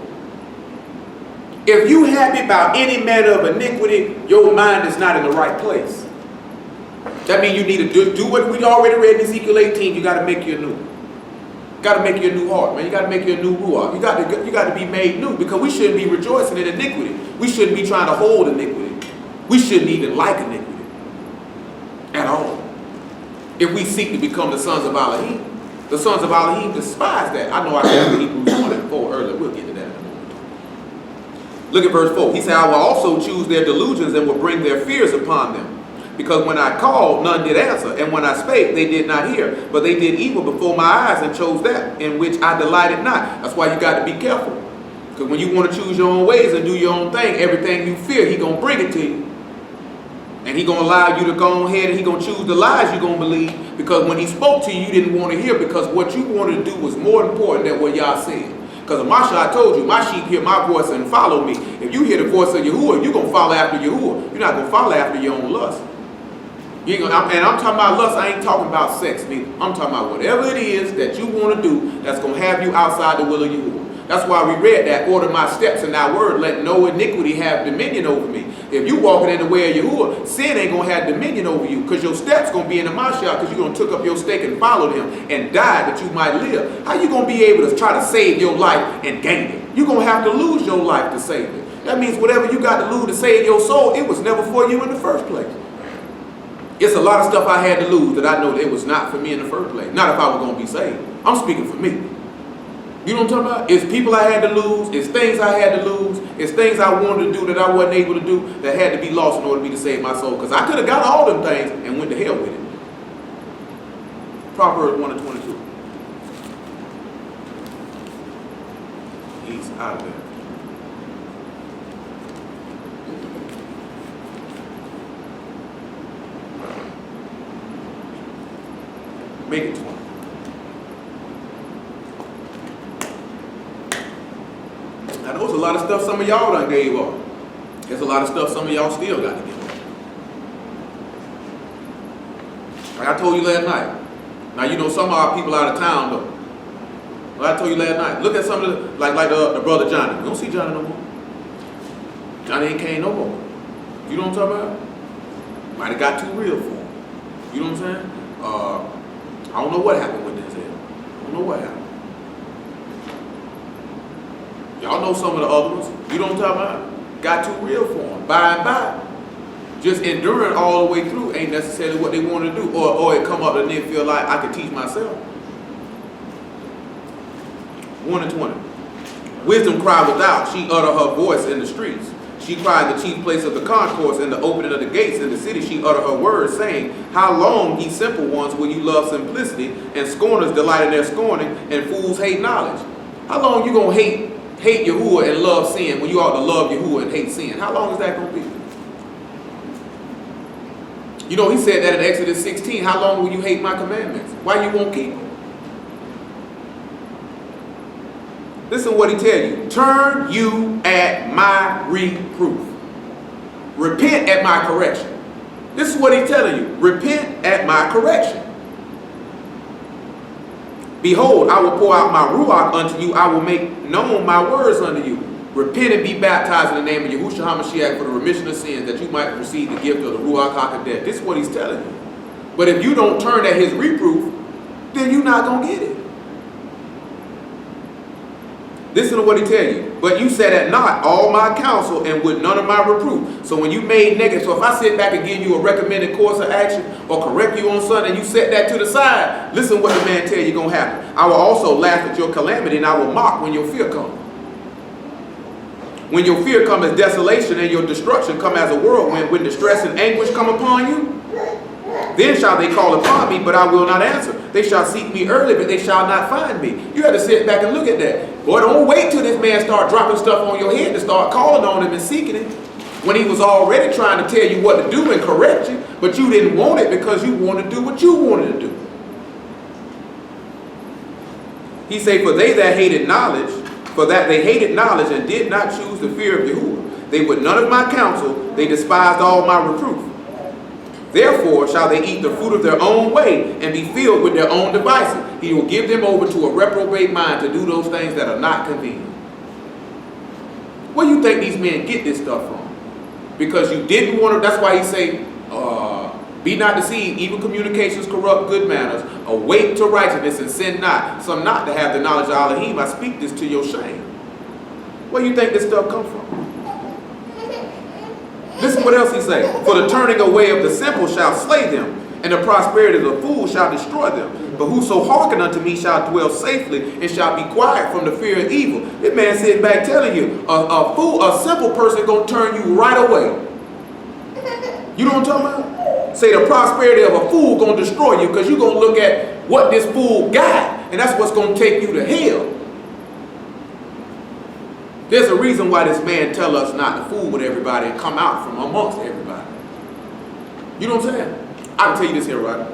If you happy about any manner of iniquity, your mind is not in the right place. That means you need to do what we already read in Ezekiel 18. You got to make you new. Got to make you a new heart, man. You got to make you a new ruach. You got to be made new, because we shouldn't be rejoicing in iniquity. We shouldn't be trying to hold iniquity. We shouldn't even like iniquity at all. if we seek to become the sons of Elohim. The sons of Elohim despise that. I know I read Hebrews 1 and 4 earlier. We'll get to that in a moment. Look at verse 4. He said, I will also choose their delusions and will bring their fears upon them. Because when I called, none did answer. And when I spake, they did not hear. But they did evil before my eyes and chose that in which I delighted not. That's why you got to be careful. Because when you want to choose your own ways and do your own thing, everything you fear, He's going to bring it to you. And He's going to allow you to go ahead and He's going to choose the lies you're going to believe. Because when He spoke to you, you didn't want to hear, because what you wanted to do was more important than what Yah said. Because Masha, I told you, my sheep hear my voice and follow me. If you hear the voice of Yahuwah, you're going to follow after Yahuwah. You're not going to follow after your own lust. You ain't gonna, and I'm talking about lust, I ain't talking about sex neither. I'm talking about whatever it is that you want to do that's going to have you outside the will of Yahuwah. That's why we read that, order my steps in thy word, let no iniquity have dominion over me. If you walking in the way of Yahuwah, sin ain't going to have dominion over you, because your steps going to be in the Mashiach, because you're going to took up your stake and followed Him and die that you might live. How you going to be able to try to save your life and gain it? You're going to have to lose your life to save it. That means whatever you got to lose to save your soul, it was never for you in the first place. It's a lot of stuff I had to lose that I know that it was not for me in the first place. Not if I was going to be saved. I'm speaking for me. You know what I'm talking about? It's people I had to lose. It's things I had to lose. It's things I wanted to do that I wasn't able to do that had to be lost in order for me to save my soul. Because I could have got all them things and went to hell with it. Proverbs 1 and 22. He's out of there. Make it 20. I know it's a lot of stuff some of y'all done gave up. There's a lot of stuff some of y'all still got to give up. Like I told you last night. Now you know some of our people out of town though. Like I told you last night. Look at some of the, like the brother Johnny. You don't see Johnny no more. Johnny ain't came no more. You know what I'm talking about? Might have got too real for him. You know what I'm saying? I don't know what happened with this head. I don't know what happened. Y'all know some of the other ones. You know what I'm talking about? Got too real for them. By and by. Just enduring all the way through ain't necessarily what they want to do. Or it come up and they feel like I can teach myself. 1 and 20. Wisdom cried without. She uttered her voice in the streets. She cried in the chief place of the concourse, in the opening of the gates in the city. She uttered her words, saying, how long, ye simple ones, will you love simplicity, and scorners delight in their scorning, and fools hate knowledge? How long you going to hate Yahuwah and love sin when you ought to love Yahuwah and hate sin? How long is that going to be? You know, He said that in Exodus 16. How long will you hate my commandments? Why you won't keep them? Listen to what He tell you. Turn you at my reproof. Repent at my correction. This is what He's telling you. Repent at my correction. Behold, I will pour out my Ruach unto you. I will make known my words unto you. Repent and be baptized in the name of Yahushua HaMashiach for the remission of sins, that you might receive the gift of the Ruach HaKodesh. This is what He's telling you. But if you don't turn at His reproof, then you're not going to get it. Listen to what He tell you. But you said at naught all my counsel and with none of my reproof. So when you made negative, so if I sit back and give you a recommended course of action or correct you on something and you set that to the side, listen what the man tell you going to happen. I will also laugh at your calamity, and I will mock when your fear comes. When your fear comes as desolation and your destruction come as a whirlwind, when distress and anguish come upon you, then shall they call upon me, but I will not answer. They shall seek me early, but they shall not find me. You have to sit back and look at that. Boy, don't wait till this man start dropping stuff on your head to start calling on Him and seeking Him, when He was already trying to tell you what to do and correct you, but you didn't want it because you wanted to do what you wanted to do. He say, for they that hated knowledge, for that they hated knowledge and did not choose the fear of Yahuwah, they would none of my counsel, they despised all my reproof. Therefore shall they eat the fruit of their own way and be filled with their own devices. He will give them over to a reprobate mind to do those things that are not convenient. Where do you think these men get this stuff from? Because you didn't want to, that's why He say, be not deceived, evil communications corrupt good manners, awake to righteousness and sin not. Some not to have the knowledge of Elohim. I speak this to your shame. Where do you think this stuff come from? Listen what else He say. For the turning away of the simple shall slay them, and the prosperity of the fool shall destroy them. But whoso hearken unto me shall dwell safely, and shall be quiet from the fear of evil. This man sitting back telling you, a fool, a simple person gonna turn you right away. You know what I'm talking about? Say the prosperity of a fool gonna destroy you, because you're gonna look at what this fool got, and that's what's gonna take you to hell. There's a reason why this man tell us not to fool with everybody and come out from amongst everybody. You know what I'm saying? I can tell you this here, right?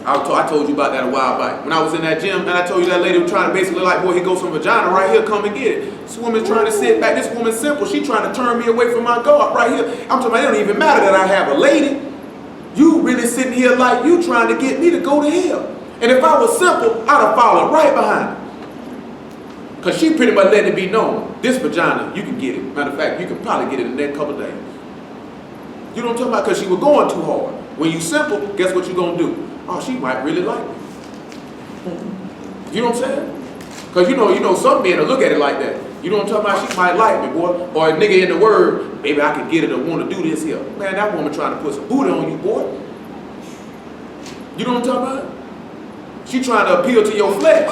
I told you about that a while back. When I was in that gym, and I told you that lady was trying to basically like, boy, here goes some vagina right here, come and get it. This woman's trying to sit back. This woman's simple. She trying to turn me away from my God right here. I'm talking about, it don't even matter that I have a lady. You really sitting here like you trying to get me to go to hell. And if I was simple, I'd have followed right behind her. Because she pretty much letting it be known, this vagina, you can get it. Matter of fact, you can probably get it in the next couple of days. You know what I'm talking about? Because she was going too hard. When you simple, guess what you're going to do? Oh, she might really like me. You know what I'm saying? Because you know, some men will look at it like that. You know what I'm talking about? She might like me, boy. Or a nigga in the word, maybe I can get her to want to do this here. Man, that woman trying to put some booty on you, boy. You know what I'm talking about? She trying to appeal to your flesh.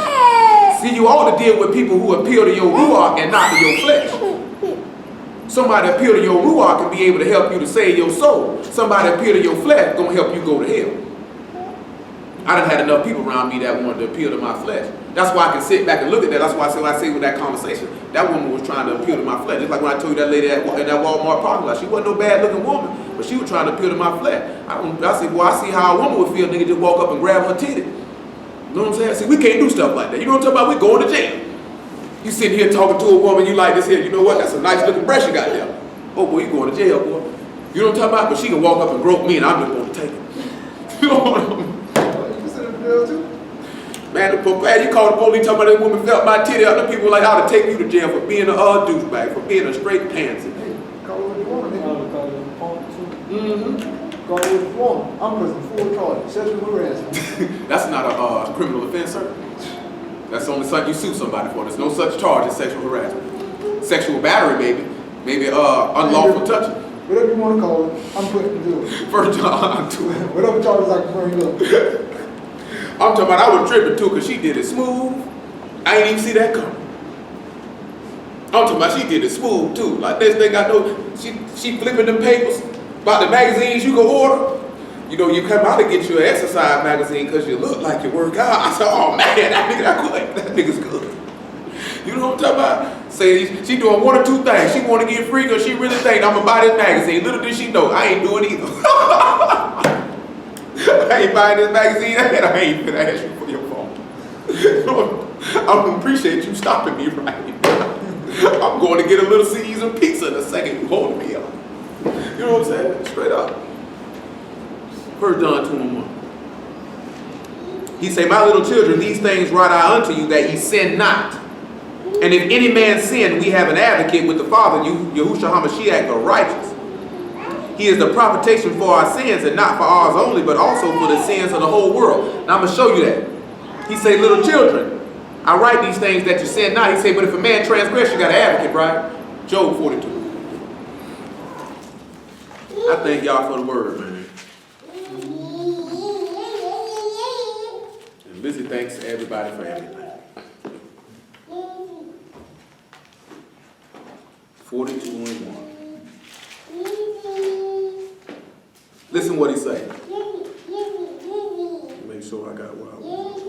See, you ought to deal with people who appeal to your ruach and not to your flesh. Somebody appeal to your ruach can be able to help you to save your soul. Somebody appeal to your flesh gonna help you go to hell. I done had enough people around me that wanted to appeal to my flesh. That's why I can sit back and look at that. That's why I say with that conversation, that woman was trying to appeal to my flesh. Just like when I told you that lady in that Walmart parking lot, she wasn't no bad looking woman, but she was trying to appeal to my flesh. I said, well, I see how a woman would feel. Nigga just walk up and grab her titty. You know what I'm saying? See, we can't do stuff like that. You know what I'm talking about? We going to jail. You sitting here talking to a woman, you like this here, you know what? That's a nice looking breast you got there. Oh boy, you going to jail, boy. You know what I'm talking about? But she can walk up and grope me and I'm just going to take it. You know what I'm You said it jail too? Man, you call the police talking about that woman felt my titty. Other people like, I ought to take you to jail for being a douchebag, for being a straight pansy. Hey, call it what you want, nigga. Call it a punk too. Mm-hmm. Call it what you want. I'm pressing full charge. Sexual harassment. That's not a criminal offense, sir. That's the only something you sue somebody for. There's no such charge as sexual harassment. Sexual battery, maybe. Maybe unlawful touching. Whatever you want to call it, I'm putting it to it. First John 2. Whatever charges I can bring up. I'm talking about I was tripping too because she did it smooth. I ain't even see that coming. I'm talking about she did it smooth too. Like this thing I know, she flipping them papers about the magazines you can order. You know, you come out to get you an exercise magazine because you look like you work out. I said, oh man, that nigga's good. You know what I'm talking about? Say she doing one or two things. She want to get free because she really think I'm gonna buy this magazine. Little did she know, I ain't doing either. I ain't buying this magazine and I ain't gonna ask you for your phone. I don't appreciate you stopping me right now. I'm going to get a little seasoned pizza in a second. You hold me up. You know what I'm saying? Straight up. 1 John 2:1. He say, my little children, these things write I unto you, that ye sin not. And if any man sin, we have an advocate with the Father, Yahushua HaMashiach, the righteous. He is the propitiation for our sins, and not for ours only, but also for the sins of the whole world. Now I'm going to show you that. He say, little children, I write these things that you sin not. He say, but if a man transgress, you got an advocate, right? Job 42. I thank y'all for the word, man. And Lizzie thanks everybody for everything. 42:1. Listen what he say. Make sure I got what I want.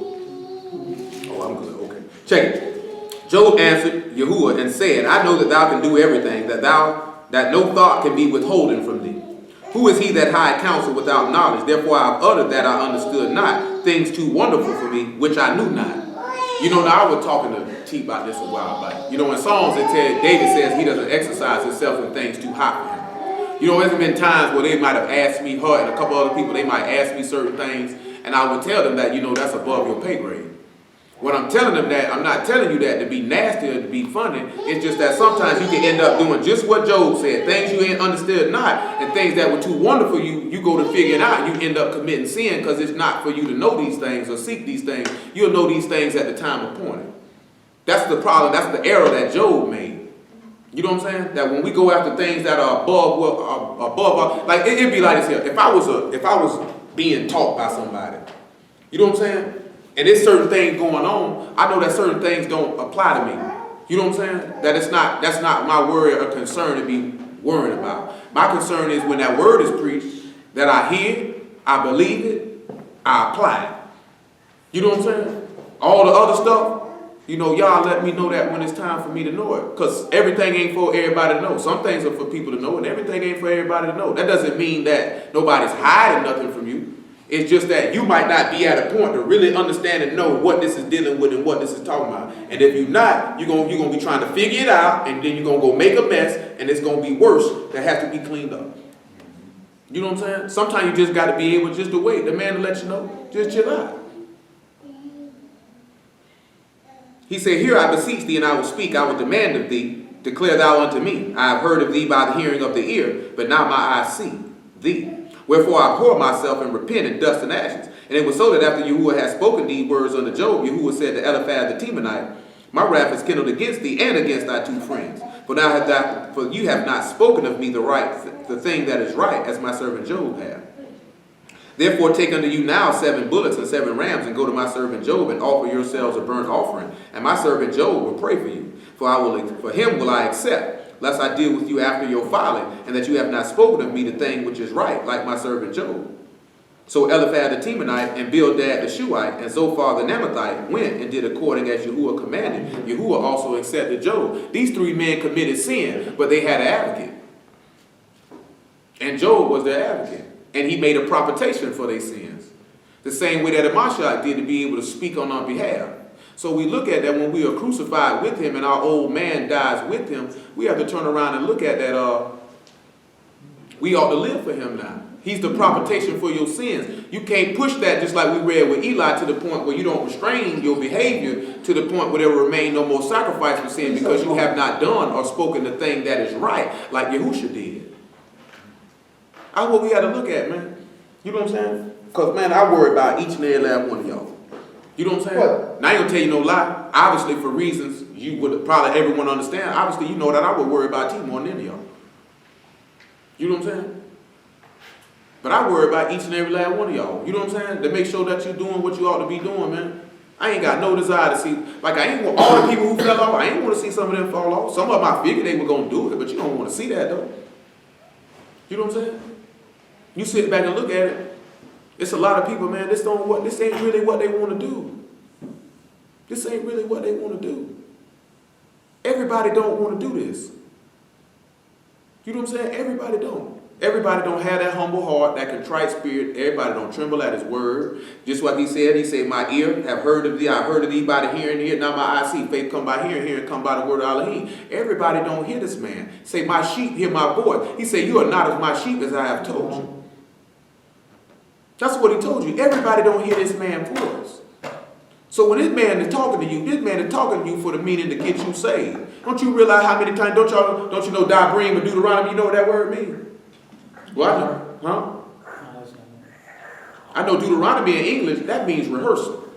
Oh, I'm good. Okay. Check it. Job answered Yahuwah and said, I know that thou can do everything, that no thought can be withholden from thee. Who is he that hide counsel without knowledge? Therefore I have uttered that I understood not, things too wonderful for me, which I knew not. You know, now I was talking to T about this a while back. You know, in Psalms it said, David says he doesn't exercise himself in things too hot for him. You know, there's been times where they might have asked me, her and a couple other people, they might ask me certain things, and I would tell them that, you know, that's above your pay grade. When I'm telling them that, I'm not telling you that to be nasty or to be funny. It's just that sometimes you can end up doing just what Job said. Things you ain't understood not, and things that were too wonderful you go to figure it out. You end up committing sin because it's not for you to know these things or seek these things. You'll know these things at the time appointed. That's the problem. That's the error that Job made. You know what I'm saying? That when we go after things that are above, like it'd be like this here. If I was being taught by somebody. You know what I'm saying? And there's certain things going on. I know that certain things don't apply to me. You know what I'm saying? That's not my worry or concern to be worrying about. My concern is when that word is preached, that I hear it, I believe it, I apply it. You know what I'm saying? All the other stuff, you know, y'all let me know that when it's time for me to know it. Because everything ain't for everybody to know. Some things are for people to know, and everything ain't for everybody to know. That doesn't mean that nobody's hiding nothing from you. It's just that you might not be at a point to really understand and know what this is dealing with and what this is talking about. And if you're not, you're gonna be trying to figure it out, and then you're going to go make a mess, and it's going to be worse. That has to be cleaned up. You know what I'm saying? Sometimes you just got to be able just to wait. The man to let you know, just chill out. He said, here I beseech thee, and I will speak. I will demand of thee, declare thou unto me. I have heard of thee by the hearing of the ear, but now my eyes see thee. Wherefore I pour myself and repent in dust and ashes. And it was so that after Yahuwah had spoken these words unto Job, Yahuwah said to Eliphaz the Temanite, my wrath is kindled against thee and against thy two friends. For you have not spoken of me the thing that is right, as my servant Job hath. Therefore take unto you now 7 bullocks and 7 rams, and go to my servant Job, and offer yourselves a burnt offering. And my servant Job will pray for you. For him will I accept, lest I deal with you after your folly, and that you have not spoken of me the thing which is right, like my servant Job. So Eliphaz the Temanite, and Bildad the Shuhite, and Zophar the Naamathite went and did according as Yahuwah commanded. Yahuwah also accepted Job. These 3 men committed sin, but they had an advocate. And Job was their advocate. And he made a propitiation for their sins. The same way that Amashai did to be able to speak on our behalf. So we look at that when we are crucified with him and our old man dies with him, we have to turn around and look at that we ought to live for him now. He's the propitiation for your sins. You can't push that, just like we read with Eli, to the point where you don't restrain your behavior to the point where there will remain no more sacrifice for sin because you have not done or spoken the thing that is right, like Yahusha did. That's what we got to look at, man. You know what I'm saying? Because, man, I worry about each and every last one of y'all. You know what I'm saying? What? Now, I ain't going to tell you no lie. Obviously, for reasons you would probably everyone understand, obviously, you know that I would worry about you more than any of y'all. You know what I'm saying? But I worry about each and every last one of y'all. You know what I'm saying? To make sure that you're doing what you ought to be doing, man. I ain't got no desire to see, like, I ain't want all the people who fell off, I ain't want to see some of them fall off. Some of them, I figured they were going to do it, but you don't want to see that, though. You know what I'm saying? You sit back and look at it, it's a lot of people, man, this ain't really what they want to do. This ain't really what they want to do. Everybody don't want to do this. You know what I'm saying? Everybody don't. Everybody don't have that humble heart, that contrite spirit. Everybody don't tremble at his word. Just what he said, my ear have heard of thee, I heard of thee by the hearing here, now my eye see. Faith come by hearing, hearing come by the word of Elohim. Everybody don't hear this man. Say, my sheep hear my voice. He said, you are not of my sheep, as I have told you. That's what he told you. Everybody don't hear this man's voice. So when this man is talking to you, this man is talking to you for the meaning to get you saved. Don't you realize how many times, don't you know Dabrim or Deuteronomy, you know what that word means? Well, I know. Huh? I know Deuteronomy in English, that means rehearsal.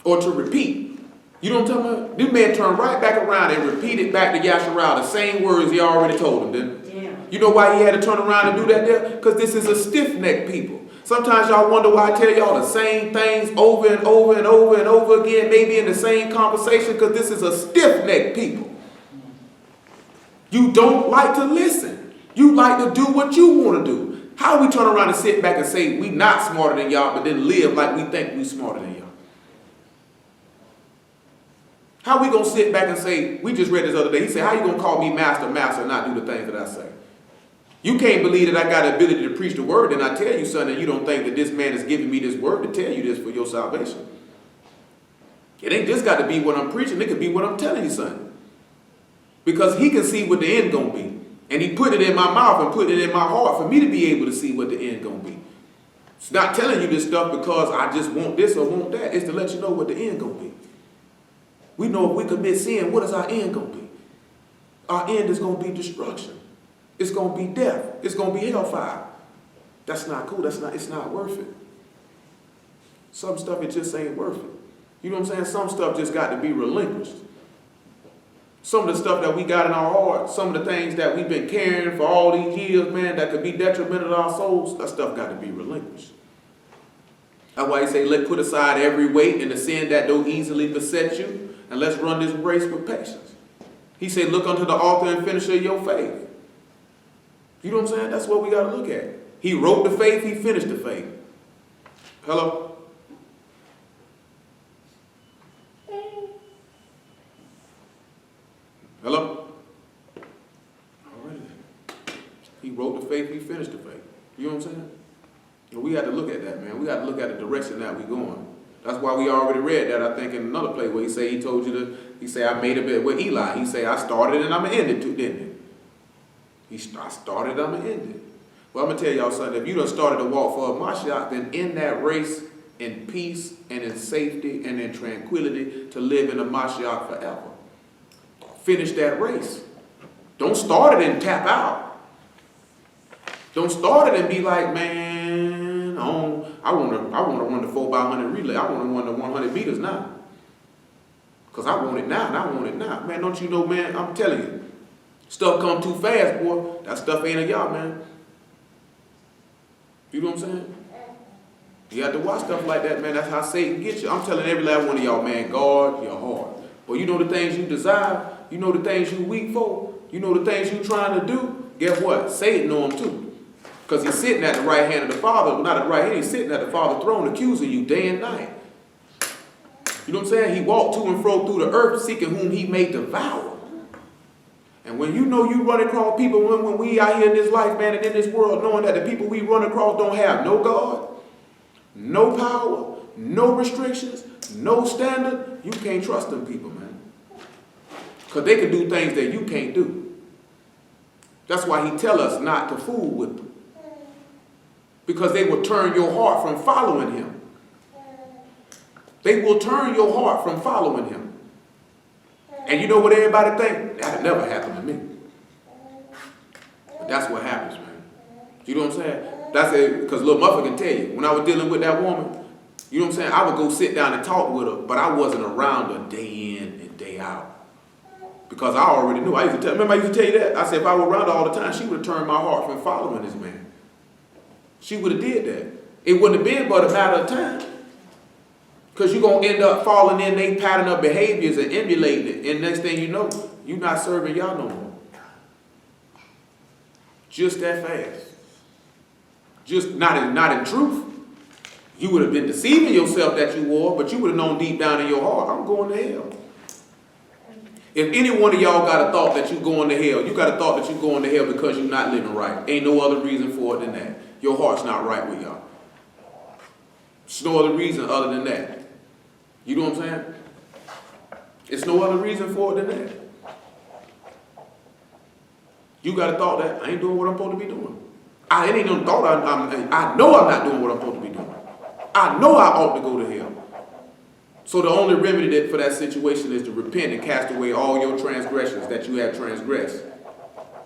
Or to repeat. You know what I'm talking about? This man turned right back around and repeated back to Yasharal the same words he already told him, didn't he? Yeah. You know why he had to turn around and do that there? Because this is a stiff-necked people. Sometimes y'all wonder why I tell y'all the same things over and over and over and over again, maybe in the same conversation, because this is a stiff-necked people. You don't like to listen. You like to do what you want to do. How we turn around and sit back and say we not smarter than y'all, but then live like we think we smarter than y'all? How we going to sit back and say, we just read this other day, he said, how you going to call me master, master, and not do the things that I say? You can't believe that I got the ability to preach the word, and I tell you, son, that you don't think that this man is giving me this word to tell you this for your salvation. It ain't just got to be what I'm preaching, it could be what I'm telling you, son. Because he can see what the end going to be. And he put it in my mouth and put it in my heart for me to be able to see what the end going to be. It's not telling you this stuff because I just want this or want that. It's to let you know what the end going to be. We know if we commit sin, what is our end going to be? Our end is going to be destruction. It's going to be death. It's going to be hellfire. That's not cool. It's not worth it. Some stuff, it just ain't worth it. You know what I'm saying? Some stuff just got to be relinquished. Some of the stuff that we got in our heart, some of the things that we've been carrying for all these years, man, that could be detrimental to our souls, that stuff got to be relinquished. That's why he say, let put aside every weight and the sin that don't easily beset you, and let's run this race with patience. He said, look unto the author and finisher of your faith. You know what I'm saying? That's what we got to look at. He wrote the faith, he finished the faith. Hello? Hello? All right. He wrote the faith, he finished the faith. You know what I'm saying? And we got to look at that, man. We got to look at the direction that we're going. That's why we already read that, I think, in another place where he told you to, he said, I made a bit with Eli. He said, I started and I'm going to end it too, didn't he? I started, I'm going to end it. Well, I'm going to tell y'all something. If you done started to walk for a Mashiach, then in that race, in peace and in safety and in tranquility, to live in a Mashiach forever. Finish that race. Don't start it and tap out. Don't start it and be like, man, I want to run the 4x100 relay. I want to run the 100 meters now. Because I want it now and I want it now. Man, don't you know, man, I'm telling you, stuff come too fast, boy. That stuff ain't a y'all, man. You know what I'm saying? You have to watch stuff like that, man. That's how Satan gets you. I'm telling every last one of y'all, man, guard your heart. Well, you know the things you desire. You know the things you weak for. You know the things you trying to do. Guess what? Satan know them too. Because he's sitting at the right hand of the Father. Well, not at the right hand. He's sitting at the Father's throne accusing you day and night. You know what I'm saying? He walked to and fro through the earth seeking whom he may devour. And when you know you run across people, when we out here in this life, man, and in this world, knowing that the people we run across don't have no God, no power, no restrictions, no standard, you can't trust them people, man. Because they can do things that you can't do. That's why he tell us not to fool with them. Because they will turn your heart from following him. They will turn your heart from following him. And you know what everybody think? That'll never happen to me. But that's what happens, man. You know what I'm saying? That's it, because little Muffa can tell you, when I was dealing with that woman, you know what I'm saying? I would go sit down and talk with her, but I wasn't around her day in and day out. Because I already knew. Remember I used to tell you that? I said if I were around her all the time, she would have turned my heart from following this man. She would have did that. It wouldn't have been but a matter of time. Because you're going to end up falling in their pattern of behaviors and emulating it. And next thing you know, you're not serving y'all no more. Just that fast. Just not in truth. You would have been deceiving yourself that you were, but you would have known deep down in your heart, I'm going to hell. If any one of y'all got a thought that you're going to hell, you got a thought that you're going to hell because you're not living right. Ain't no other reason for it than that. Your heart's not right with y'all. There's no other reason other than that. You know what I'm saying? It's no other reason for it than that. You got a thought that I ain't doing what I'm supposed to be doing. I ain't no thought. I know I'm not doing what I'm supposed to be doing. I know I ought to go to hell. So the only remedy for that situation is to repent and cast away all your transgressions that you have transgressed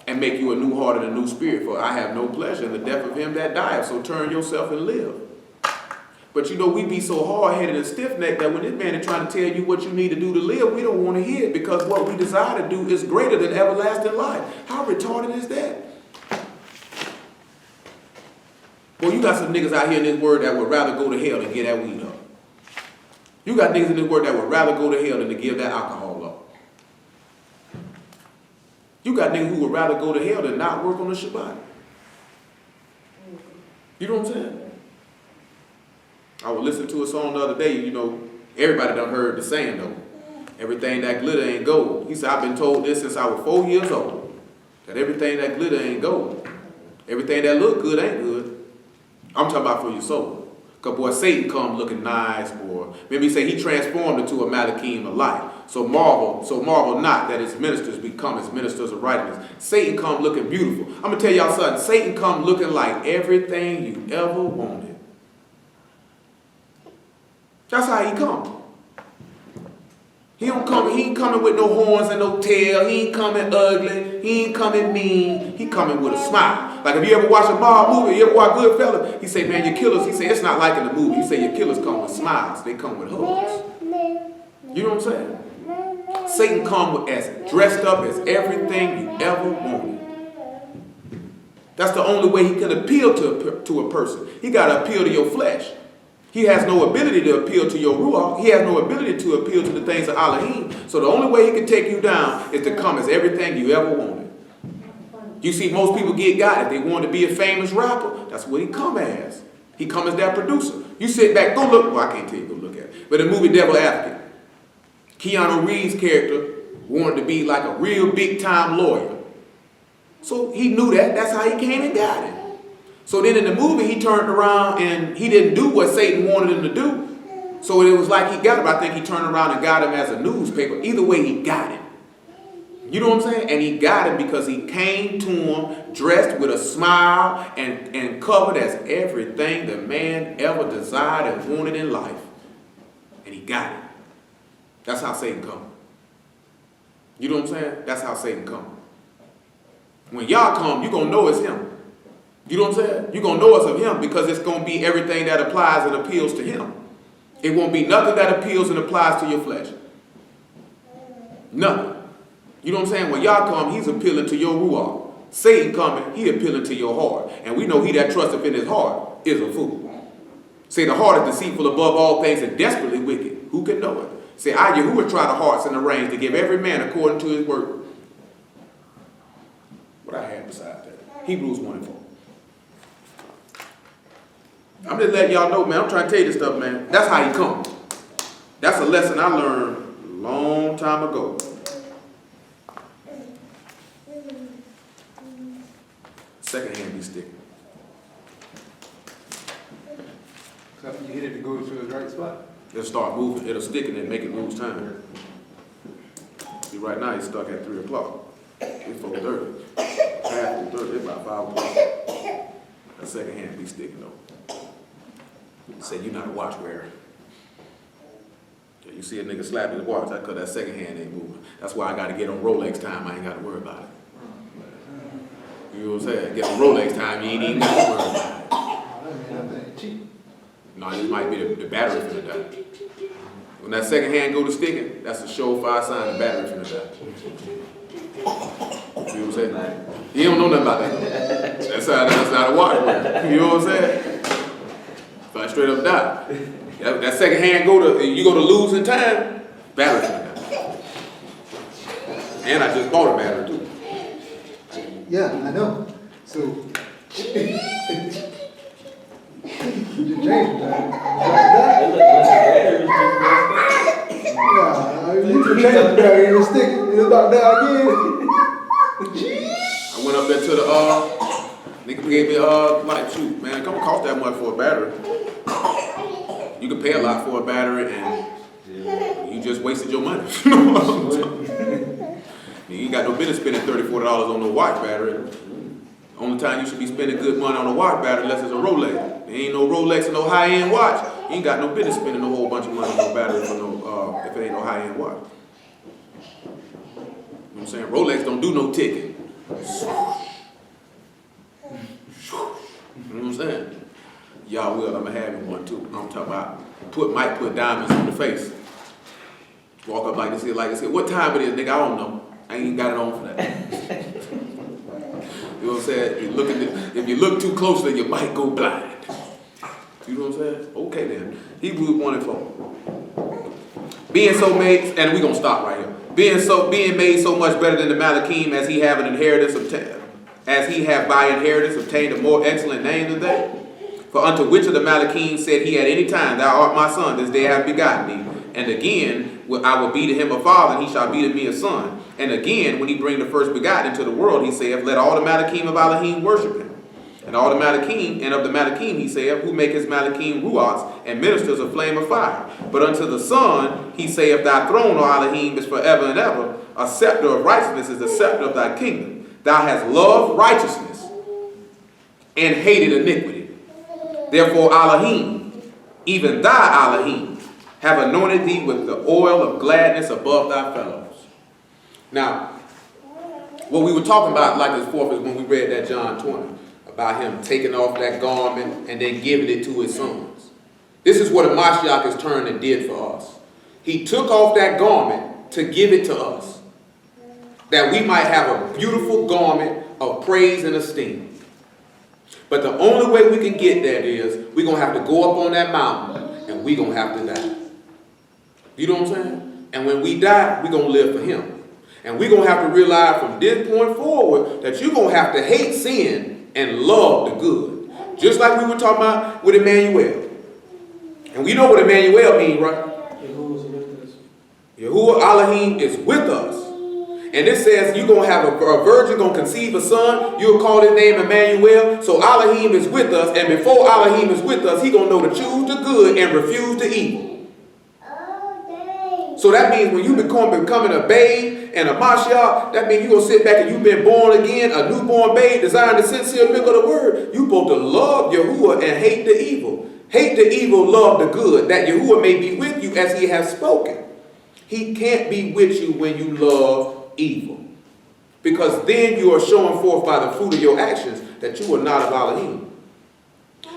and make you a new heart and a new spirit. For I have no pleasure in the death of him that dieth. So turn yourself and live. But you know, we be so hard-headed and stiff-necked that when this man is trying to tell you what you need to do to live, we don't want to hear it because what we desire to do is greater than everlasting life. How retarded is that? Well, you got some niggas out here in this world that would rather go to hell than get that weed up. You got niggas in this world that would rather go to hell than to give that alcohol up. You got niggas who would rather go to hell than not work on the Shabbat. You know what I'm saying? I was listening to a song the other day, you know, everybody done heard the saying though. Everything that glitter ain't gold. He said, I've been told this since I was 4 years old. That everything that glitter ain't gold. Everything that look good ain't good. I'm talking about for your soul. Because boy, Satan come looking nice, boy. Maybe say he transformed into a Malachim of light. So marvel not that his ministers become his ministers of righteousness. Satan come looking beautiful. I'm going to tell y'all something. Satan come looking like everything you ever wanted. That's how he come. He ain't coming with no horns and no tail. He ain't coming ugly. He ain't coming mean. He coming with a smile. Like if you ever watch a mob movie, you ever watch Goodfellas, he say, man, your killers, he say, it's not like in the movie. He say, your killers come with smiles. They come with hugs. You know what I'm saying? Satan come as dressed up as everything you ever wanted. That's the only way he can appeal to a person. He got to appeal to your flesh. He has no ability to appeal to your ruach. He has no ability to appeal to the things of Elohim. So the only way he can take you down is to come as everything you ever wanted. You see, most people got it. They want to be a famous rapper. That's what he come as. He come as that producer. You sit back, go look. Well, I can't tell you, go look at it. But the movie Devil Advocate, Keanu Reeves' character wanted to be like a real big-time lawyer. So he knew that. That's how he came and got it. So then in the movie, he turned around and he didn't do what Satan wanted him to do. So it was like he got it. I think he turned around and got him as a newspaper. Either way, he got him. You know what I'm saying? And he got him because he came to him dressed with a smile and covered as everything the man ever desired and wanted in life. And he got it. That's how Satan come. You know what I'm saying? That's how Satan come. When y'all come, you're going to know it's him. You know what I'm saying? You're going to know it's of him because it's going to be everything that applies and appeals to him. It won't be nothing that appeals and applies to your flesh. Nothing. You know what I'm saying? When y'all come, he's appealing to your ruach. Satan coming, he appealing to your heart. And we know he that trusteth in his heart is a fool. Say the heart is deceitful above all things and desperately wicked. Who can know it? Say, I, YAHUAH, try the hearts and the reins to give every man according to his work. What I had beside that? Hebrews 1 and 4. I'm just letting y'all know, man. I'm trying to tell you this stuff, man. That's how he come. That's a lesson I learned a long time ago. Second hand be sticking. So after you hit it, it goes to the right spot. It'll start moving. It'll stick and make it lose time. See, right now he's stuck at 3 o'clock. It's 4:30. Half 4:30. It's about 5 o'clock. That second hand be sticking though. Say you're not a watch wearer. Yeah, you see a nigga slapping his watch, that's because that second hand ain't moving. That's why I got to get on Rolex time. I ain't got to worry about it. You know what I'm saying? Get on Rolex time, you ain't even got to worry about it. That ain't cheap. No, it might be the battery finna die. When that second hand go to sticking, that's a surefire sign the battery finna die. You know what I'm saying? You don't know nothing about that. That's not a watch wearer. You know what I'm saying? So I straight up die. That second hand you go to losing time, battery finna die. And I just bought a battery too. Yeah, I know. So, you just changed that. Yeah, you can change the battery and stick it. It's about that again. I went up there to the nigga gave me like shoot, man, it don't cost that much for a battery. You can pay a lot for a battery and you just wasted your money. You ain't got no business spending $34 on no watch battery. Only time you should be spending good money on a watch battery unless it's a Rolex. There ain't no Rolex and no high-end watch. You ain't got no business spending a whole bunch of money on no battery for no if it ain't no high-end watch. You know what I'm saying? Rolex don't do no ticking. You know what I'm saying? Y'all will. I'm having one too. I'm talking about might put diamonds on the face. Walk up like this here, like this here. What time it is, nigga? I don't know. I ain't got it on for that. You know what I'm saying? If you look too closely, you might go blind. You know what I'm saying? Okay then. Hebrews 1 and 4. Being so made, and we're gonna stop right here. Being made so much better than the Malachim as he have by inheritance obtained a more excellent name than they. For unto which of the Malachim said he at any time, Thou art my son, this day I have begotten thee. And again, I will be to him a father, and he shall be to me a son. And again, when he bring the first begotten into the world, he saith, Let all the Malachim of Elohim worship him. And all the Malachim, and of the Malachim, he saith, Who make his Malachim ruachs, and ministers a flame of fire. But unto the Son, he saith, Thy throne, O Elohim, is forever and ever. A scepter of righteousness is the scepter of thy kingdom. Thou hast loved righteousness, and hated iniquity. Therefore, Elohim, even thy Elohim, have anointed thee with the oil of gladness above thy fellows. Now, what we were talking about, like this forth, is when we read that John 20, about him taking off that garment and then giving it to his sons. This is what a Mashiach has turned and did for us. He took off that garment to give it to us, that we might have a beautiful garment of praise and esteem. But the only way we can get that is we're going to have to go up on that mountain and we're going to have to die. You know what I'm saying? And when we die, we're going to live for him. And we're going to have to realize from this point forward that you're going to have to hate sin and love the good. Just like we were talking about with Emmanuel. And we know what Emmanuel means, right? Yahuwah Elohim is with us. And it says you're going to have a virgin going to conceive a son. You'll call his name Emmanuel. So Elohim is with us. And before Elohim is with us, he's going to know to choose the good and refuse the evil. So that means when you becoming a babe and a Mashiach, that means you're going to sit back and you've been born again, a newborn babe, desiring the sincere milk of the word. You're supposed to love Yahuwah and hate the evil. Hate the evil, love the good, that Yahuwah may be with you as he has spoken. He can't be with you when you love evil. Because then you are showing forth by the fruit of your actions that you are not of Elohim.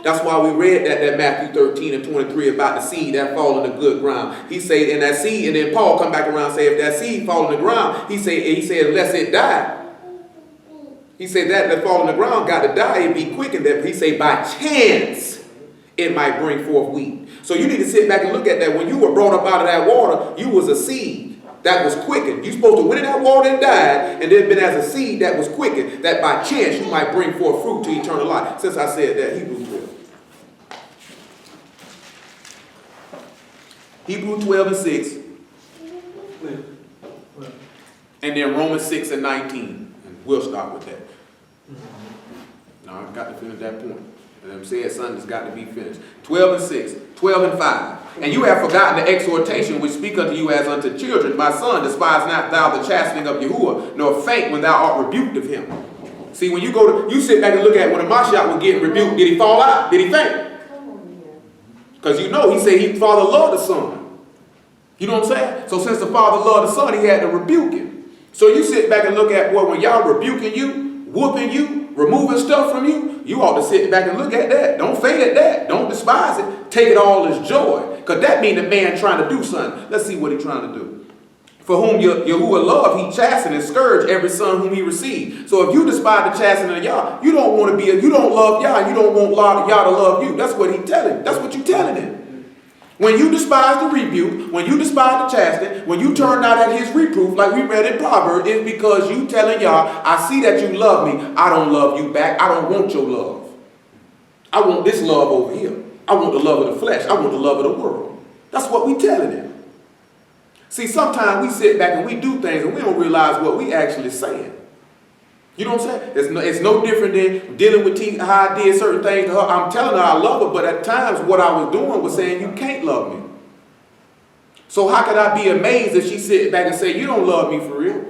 That's why we read that Matthew 13 and 23 about the seed that fall in the good ground. He said, and that seed, and then Paul come back around and say, if that seed fall in the ground, he said, unless it die. He said that fall in the ground got to die, it be quickened. He said, by chance, it might bring forth wheat. So you need to sit back and look at that. When you were brought up out of that water, you was a seed that was quickened. You're supposed to went in that water and died, and then been as a seed that was quickened, that by chance you might bring forth fruit to eternal life. Since I said that, Hebrews 12. Hebrews 12 and 6. And then Romans 6 and 19. And we'll start with that. Now I've got to finish that point. And I'm saying something that's got to be finished. 12 and 6, 12 and 5. And you have forgotten the exhortation which speak unto you as unto children. My son, despise not thou the chastening of Yahuwah, nor faint when thou art rebuked of him. See, when you sit back and look at when a Mashiach was getting rebuked, did he fall out? Did he faint? Because you know, he said the Father loved the Son. You know what I'm saying? So since the Father loved the Son, he had to rebuke him. So you sit back and look at, boy, when y'all rebuking you, whooping you, removing stuff from you, you ought to sit back and look at that. Don't faint at that. Don't despise it. Take it all as joy. Because that means the man trying to do something. Let's see what he's trying to do. For whom Yahuwah love, he chastened and scourged every son whom he received. So if you despise the chastening of Yah, you don't want to be, you don't love Yah, you don't want Yah to love you. That's what he's telling. That's what you're telling him. When you despise the rebuke, when you despise the chastening, when you turn out at his reproof, like we read in Proverbs, it's because you telling Yah, I see that you love me. I don't love you back. I don't want your love. I want this love over here. I want the love of the flesh. I want the love of the world. That's what we telling him. See, sometimes we sit back and we do things and we don't realize what we actually saying. You know what I'm saying? It's no different than dealing with how I did certain things to her. I'm telling her I love her, but at times what I was doing was saying you can't love me. So how could I be amazed if she sit back and say you don't love me for real?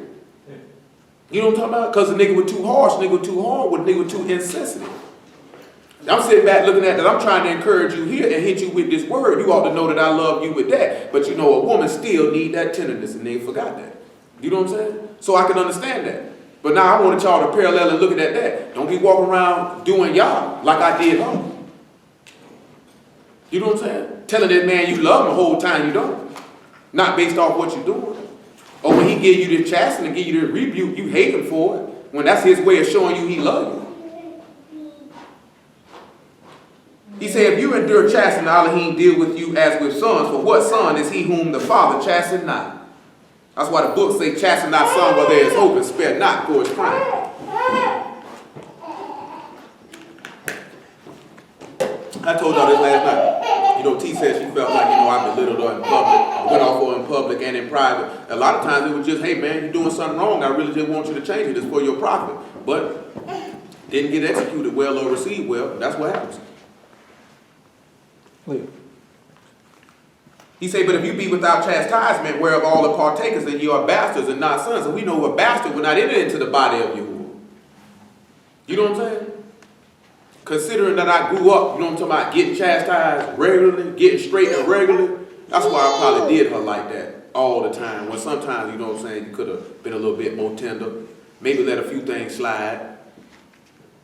You know what I'm talking about? Because the nigga was too harsh, nigga was too hard, the nigga was too insensitive. I'm sitting back looking at that. I'm trying to encourage you here and hit you with this word. You ought to know that I love you with that. But you know, a woman still need that tenderness, and they forgot that. You know what I'm saying? So I can understand that. But now I want y'all to parallel and looking at that. Don't be walking around doing y'all like I did her. You know what I'm saying? Telling that man you love him the whole time you don't. Not based off what you're doing. Or when he give you the chastening and give you the rebuke, you hate him for it. When that's his way of showing you he loves you. He said, if you endure chastening, Elohim deal with you as with sons. For what son is he whom the Father chastened not? That's why the book say, chasten not son while there is hope and spare not for his crime. I told y'all this last night. You know, T said she felt like, I belittled her in public. I went off her in public and in private. A lot of times it was just, hey man, you're doing something wrong. I really just want you to change it. It's for your profit. But didn't get executed well or received well. That's what happens. He said, but if you be without chastisement, whereof all the partakers, then you are bastards and not sons. And we know a bastard will not enter into the body of Yahuwah. You know what I'm saying? Considering that I grew up, you know what I'm talking about, getting chastised regularly, getting straightened regularly, that's why I probably did her like that all the time. When sometimes, you know what I'm saying, you could have been a little bit more tender. Maybe let a few things slide.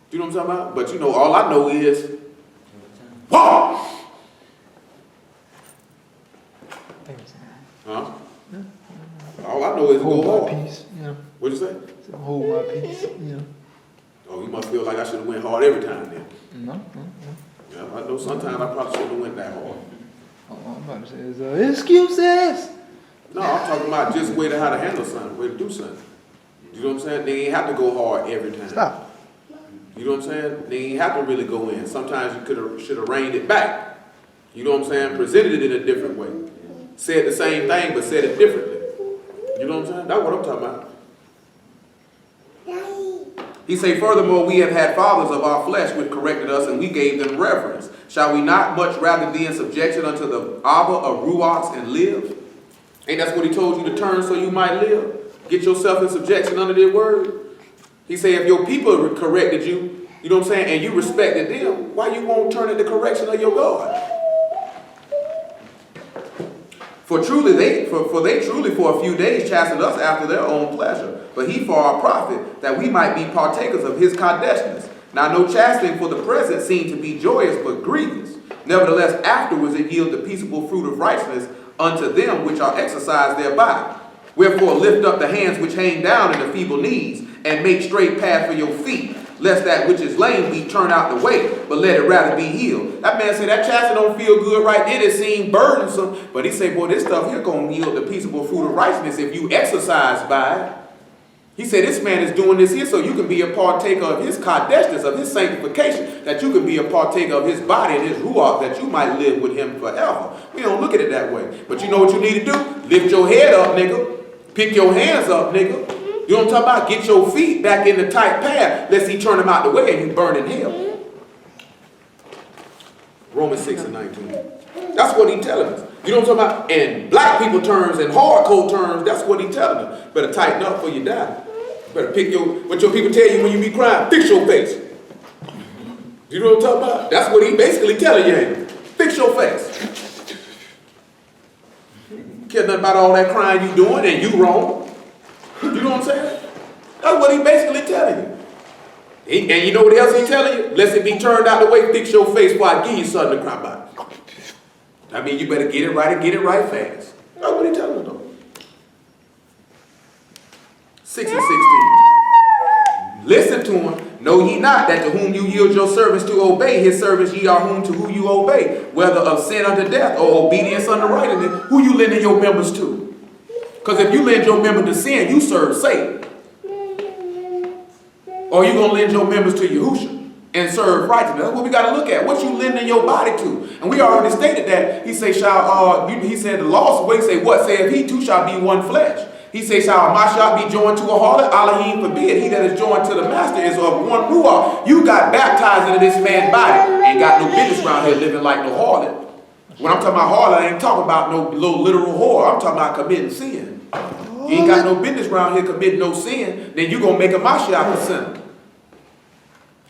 You know what I'm talking about? But all I know is, whoa! Huh? I doesn't hold go my hard. peace, you know. What'd you say? Hold my peace, you know. Oh, you must feel like I should have went hard every time then. No. Yeah, I know sometimes I probably shouldn't have went that hard. I'm about to say is excuses. No, I'm talking about just way to how to handle something, way to do something. You know what I'm saying? They ain't have to go hard every time. Stop. You know what I'm saying? They ain't have to really go in. Sometimes you should have reined it back. You know what I'm saying? Presented it in a different way. Said the same thing, but said it differently. You know what I'm saying? That's what I'm talking about. He say, furthermore, we have had fathers of our flesh which corrected us, and we gave them reverence. Shall we not much rather be in subjection unto the Abba of Ruachs and live? Ain't that's what he told you to turn so you might live? Get yourself in subjection under their word. He say, if your people corrected you, you know what I'm saying, and you respected them, why you won't turn at the correction of your God? For they truly for a few days chastened us after their own pleasure, but he for our profit, that we might be partakers of his Kadeshness. Now no chastening for the present seemed to be joyous, but grievous. Nevertheless, afterwards it yield the peaceable fruit of righteousness unto them which are exercised thereby. Wherefore lift up the hands which hang down and the feeble knees, and make straight path for your feet, lest that which is lame be turned out the way, but let it rather be healed. That man said that chastening don't feel good right then. It seemed burdensome. But he said, boy, this stuff here going to yield the peaceable fruit of righteousness if you exercise by it. He said this man is doing this here so you can be a partaker of his kadeshness, of his sanctification, that you can be a partaker of his body and his ruach, that you might live with him forever. We don't look at it that way. But you know what you need to do? Lift your head up, nigga. Pick your hands up, nigga. You know what I'm talking about? Get your feet back in the tight path, lest he turn them out the way and you burn in hell. Romans 6 and 19. That's what he's telling us. You know what I'm talking about? In black people terms and hardcore terms, that's what he's telling us. Better tighten up before you die. Better pick what your people tell you when you be crying. Fix your face. You know what I'm talking about? That's what he basically telling you, ain't it? Fix your face. Care nothing about all that crying you doing and you wrong. You know what I'm saying? That's what he basically telling you. And you know what else he's telling you? Lest it be turned out the way, fix your face before I give you something to cry about. I mean, you better get it right and get it right fast. That's what he's telling you, though. 6 and 16. Listen to him. Know ye not that to whom you yield your servants to obey, his servants ye are whom to who you obey, whether of sin unto death or obedience unto righteousness, who you lending your members to? Because if you lend your member to sin, you serve Satan. Or you going to lend your members to Yahusha and serve righteousness. That's what we got to look at. What you lending your body to? And we already stated that. He say, he said the law, what he say, what saith he two shall be one flesh. He say, shall a Mashiach be joined to a harlot? Elohim forbid. He that is joined to the master is of one ruach. You got baptized into this man's body. Ain't got no business around here living like no harlot. When I'm talking about harlot, I ain't talking about no little literal whore. I'm talking about committing sin. You ain't got no business around here committing no sin, then you're going to make a Mashiach a sinner.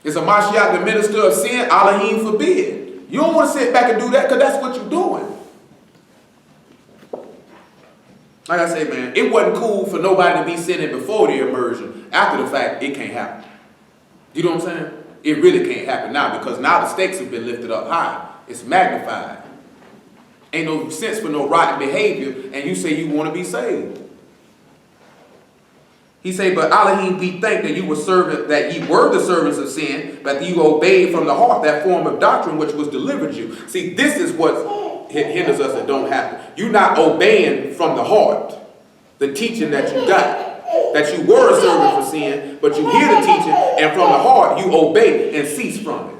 Is a Mashiach the minister of sin? Elohim forbid. You don't want to sit back and do that because that's what you're doing. Like I say, man, it wasn't cool for nobody to be sinning before the immersion. After the fact, it can't happen. You know what I'm saying? It really can't happen now because now the stakes have been lifted up high. It's magnified. Ain't no sense for no rotten behavior, and you say you want to be saved. He say, but Elohim be thanked that ye were the servants of sin, but that you obeyed from the heart that form of doctrine which was delivered you. See, this is what hinders us and don't happen. You're not obeying from the heart the teaching that you got. That you were a servant for sin, but you hear the teaching, and from the heart you obey and cease from it.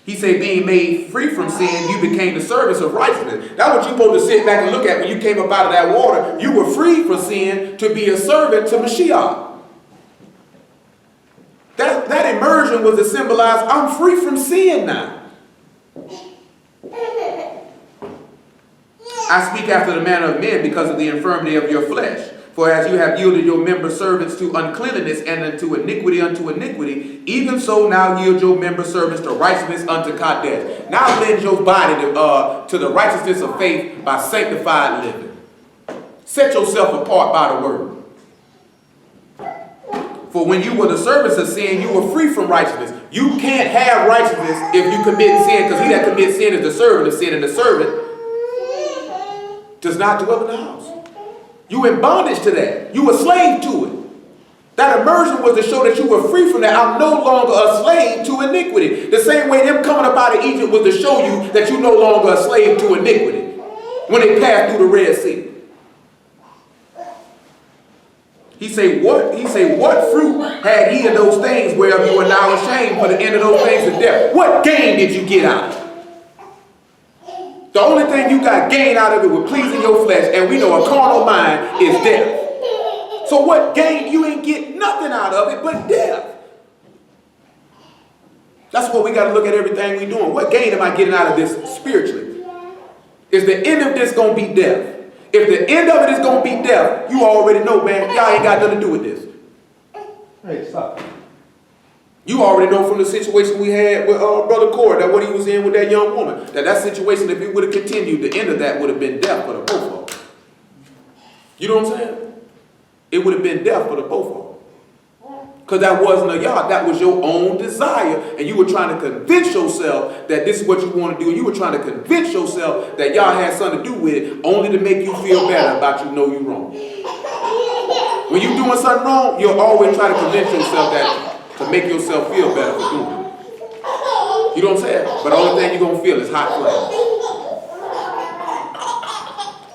He said, being made free from sin, you became the servants of righteousness. That's what you're supposed to sit back and look at when you came up out of that water. You were free from sin to be a servant to Mashiach. That immersion was to symbolize, I'm free from sin now. I speak after the manner of men because of the infirmity of your flesh. For as you have yielded your member servants to uncleanness and unto iniquity, even so now yield your member servants to righteousness unto Kadesh. Now lend your body to the righteousness of faith by sanctified living. Set yourself apart by the word. For when you were the servants of sin, you were free from righteousness. You can't have righteousness if you commit sin, because he that commits sin is the servant of sin, and the servant does not dwell in the house. You in bondage to that. You a slave to it. That immersion was to show that you were free from that. I'm no longer a slave to iniquity. The same way them coming up out of Egypt was to show you that you're no longer a slave to iniquity when they passed through the Red Sea. He say, what fruit had ye in those things whereof you are now ashamed, for the end of those things is death? What gain did you get out of it? The only thing you got gain out of it was pleasing your flesh, and we know a carnal mind is death. So what gain? You ain't get nothing out of it but death. That's what we got to look at everything we doing. What gain am I getting out of this spiritually? Is the end of this going to be death? If the end of it is going to be death, you already know, man, y'all ain't got nothing to do with this. Hey, stop. You already know from the situation we had with Brother Cord, that what he was in with that young woman, that situation, if it would have continued, the end of that would have been death for the both of them. You know what I'm saying? It would have been death for the both of them. Because that wasn't a y'all, that was your own desire, and you were trying to convince yourself that this is what you want to do, and you were trying to convince yourself that y'all had something to do with it, only to make you feel better about you know you wrong. When you doing something wrong, you'll always try to convince yourself that to make yourself feel better for doing it. You know what I'm saying? But the only thing you're going to feel is hot flames.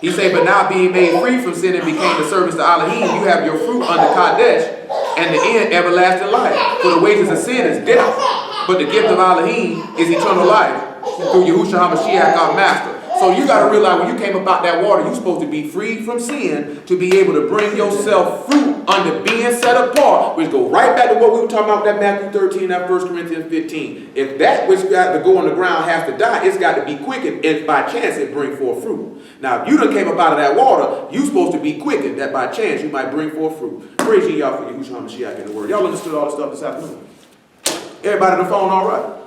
He said, but now being made free from sin and became the servants to Elohim, you have your fruit under Kadesh, and the end everlasting life. For the wages of sin is death, but the gift of Elohim is eternal life through Yahushua HaMashiach our Master. So you got to realize when you came about that water, you're supposed to be free from sin to be able to bring yourself fruit under being set apart, which go right back to what we were talking about, that Matthew 13, that 1 Corinthians 15. If that which got to go on the ground has to die, it's got to be quickened if by chance it bring forth fruit. Now, if you done came up out of that water, you're supposed to be quickened that by chance you might bring forth fruit. Praise ye y'all for Yahushua HaMashiach in the word. Y'all understood all the stuff this afternoon? Everybody on the phone all right?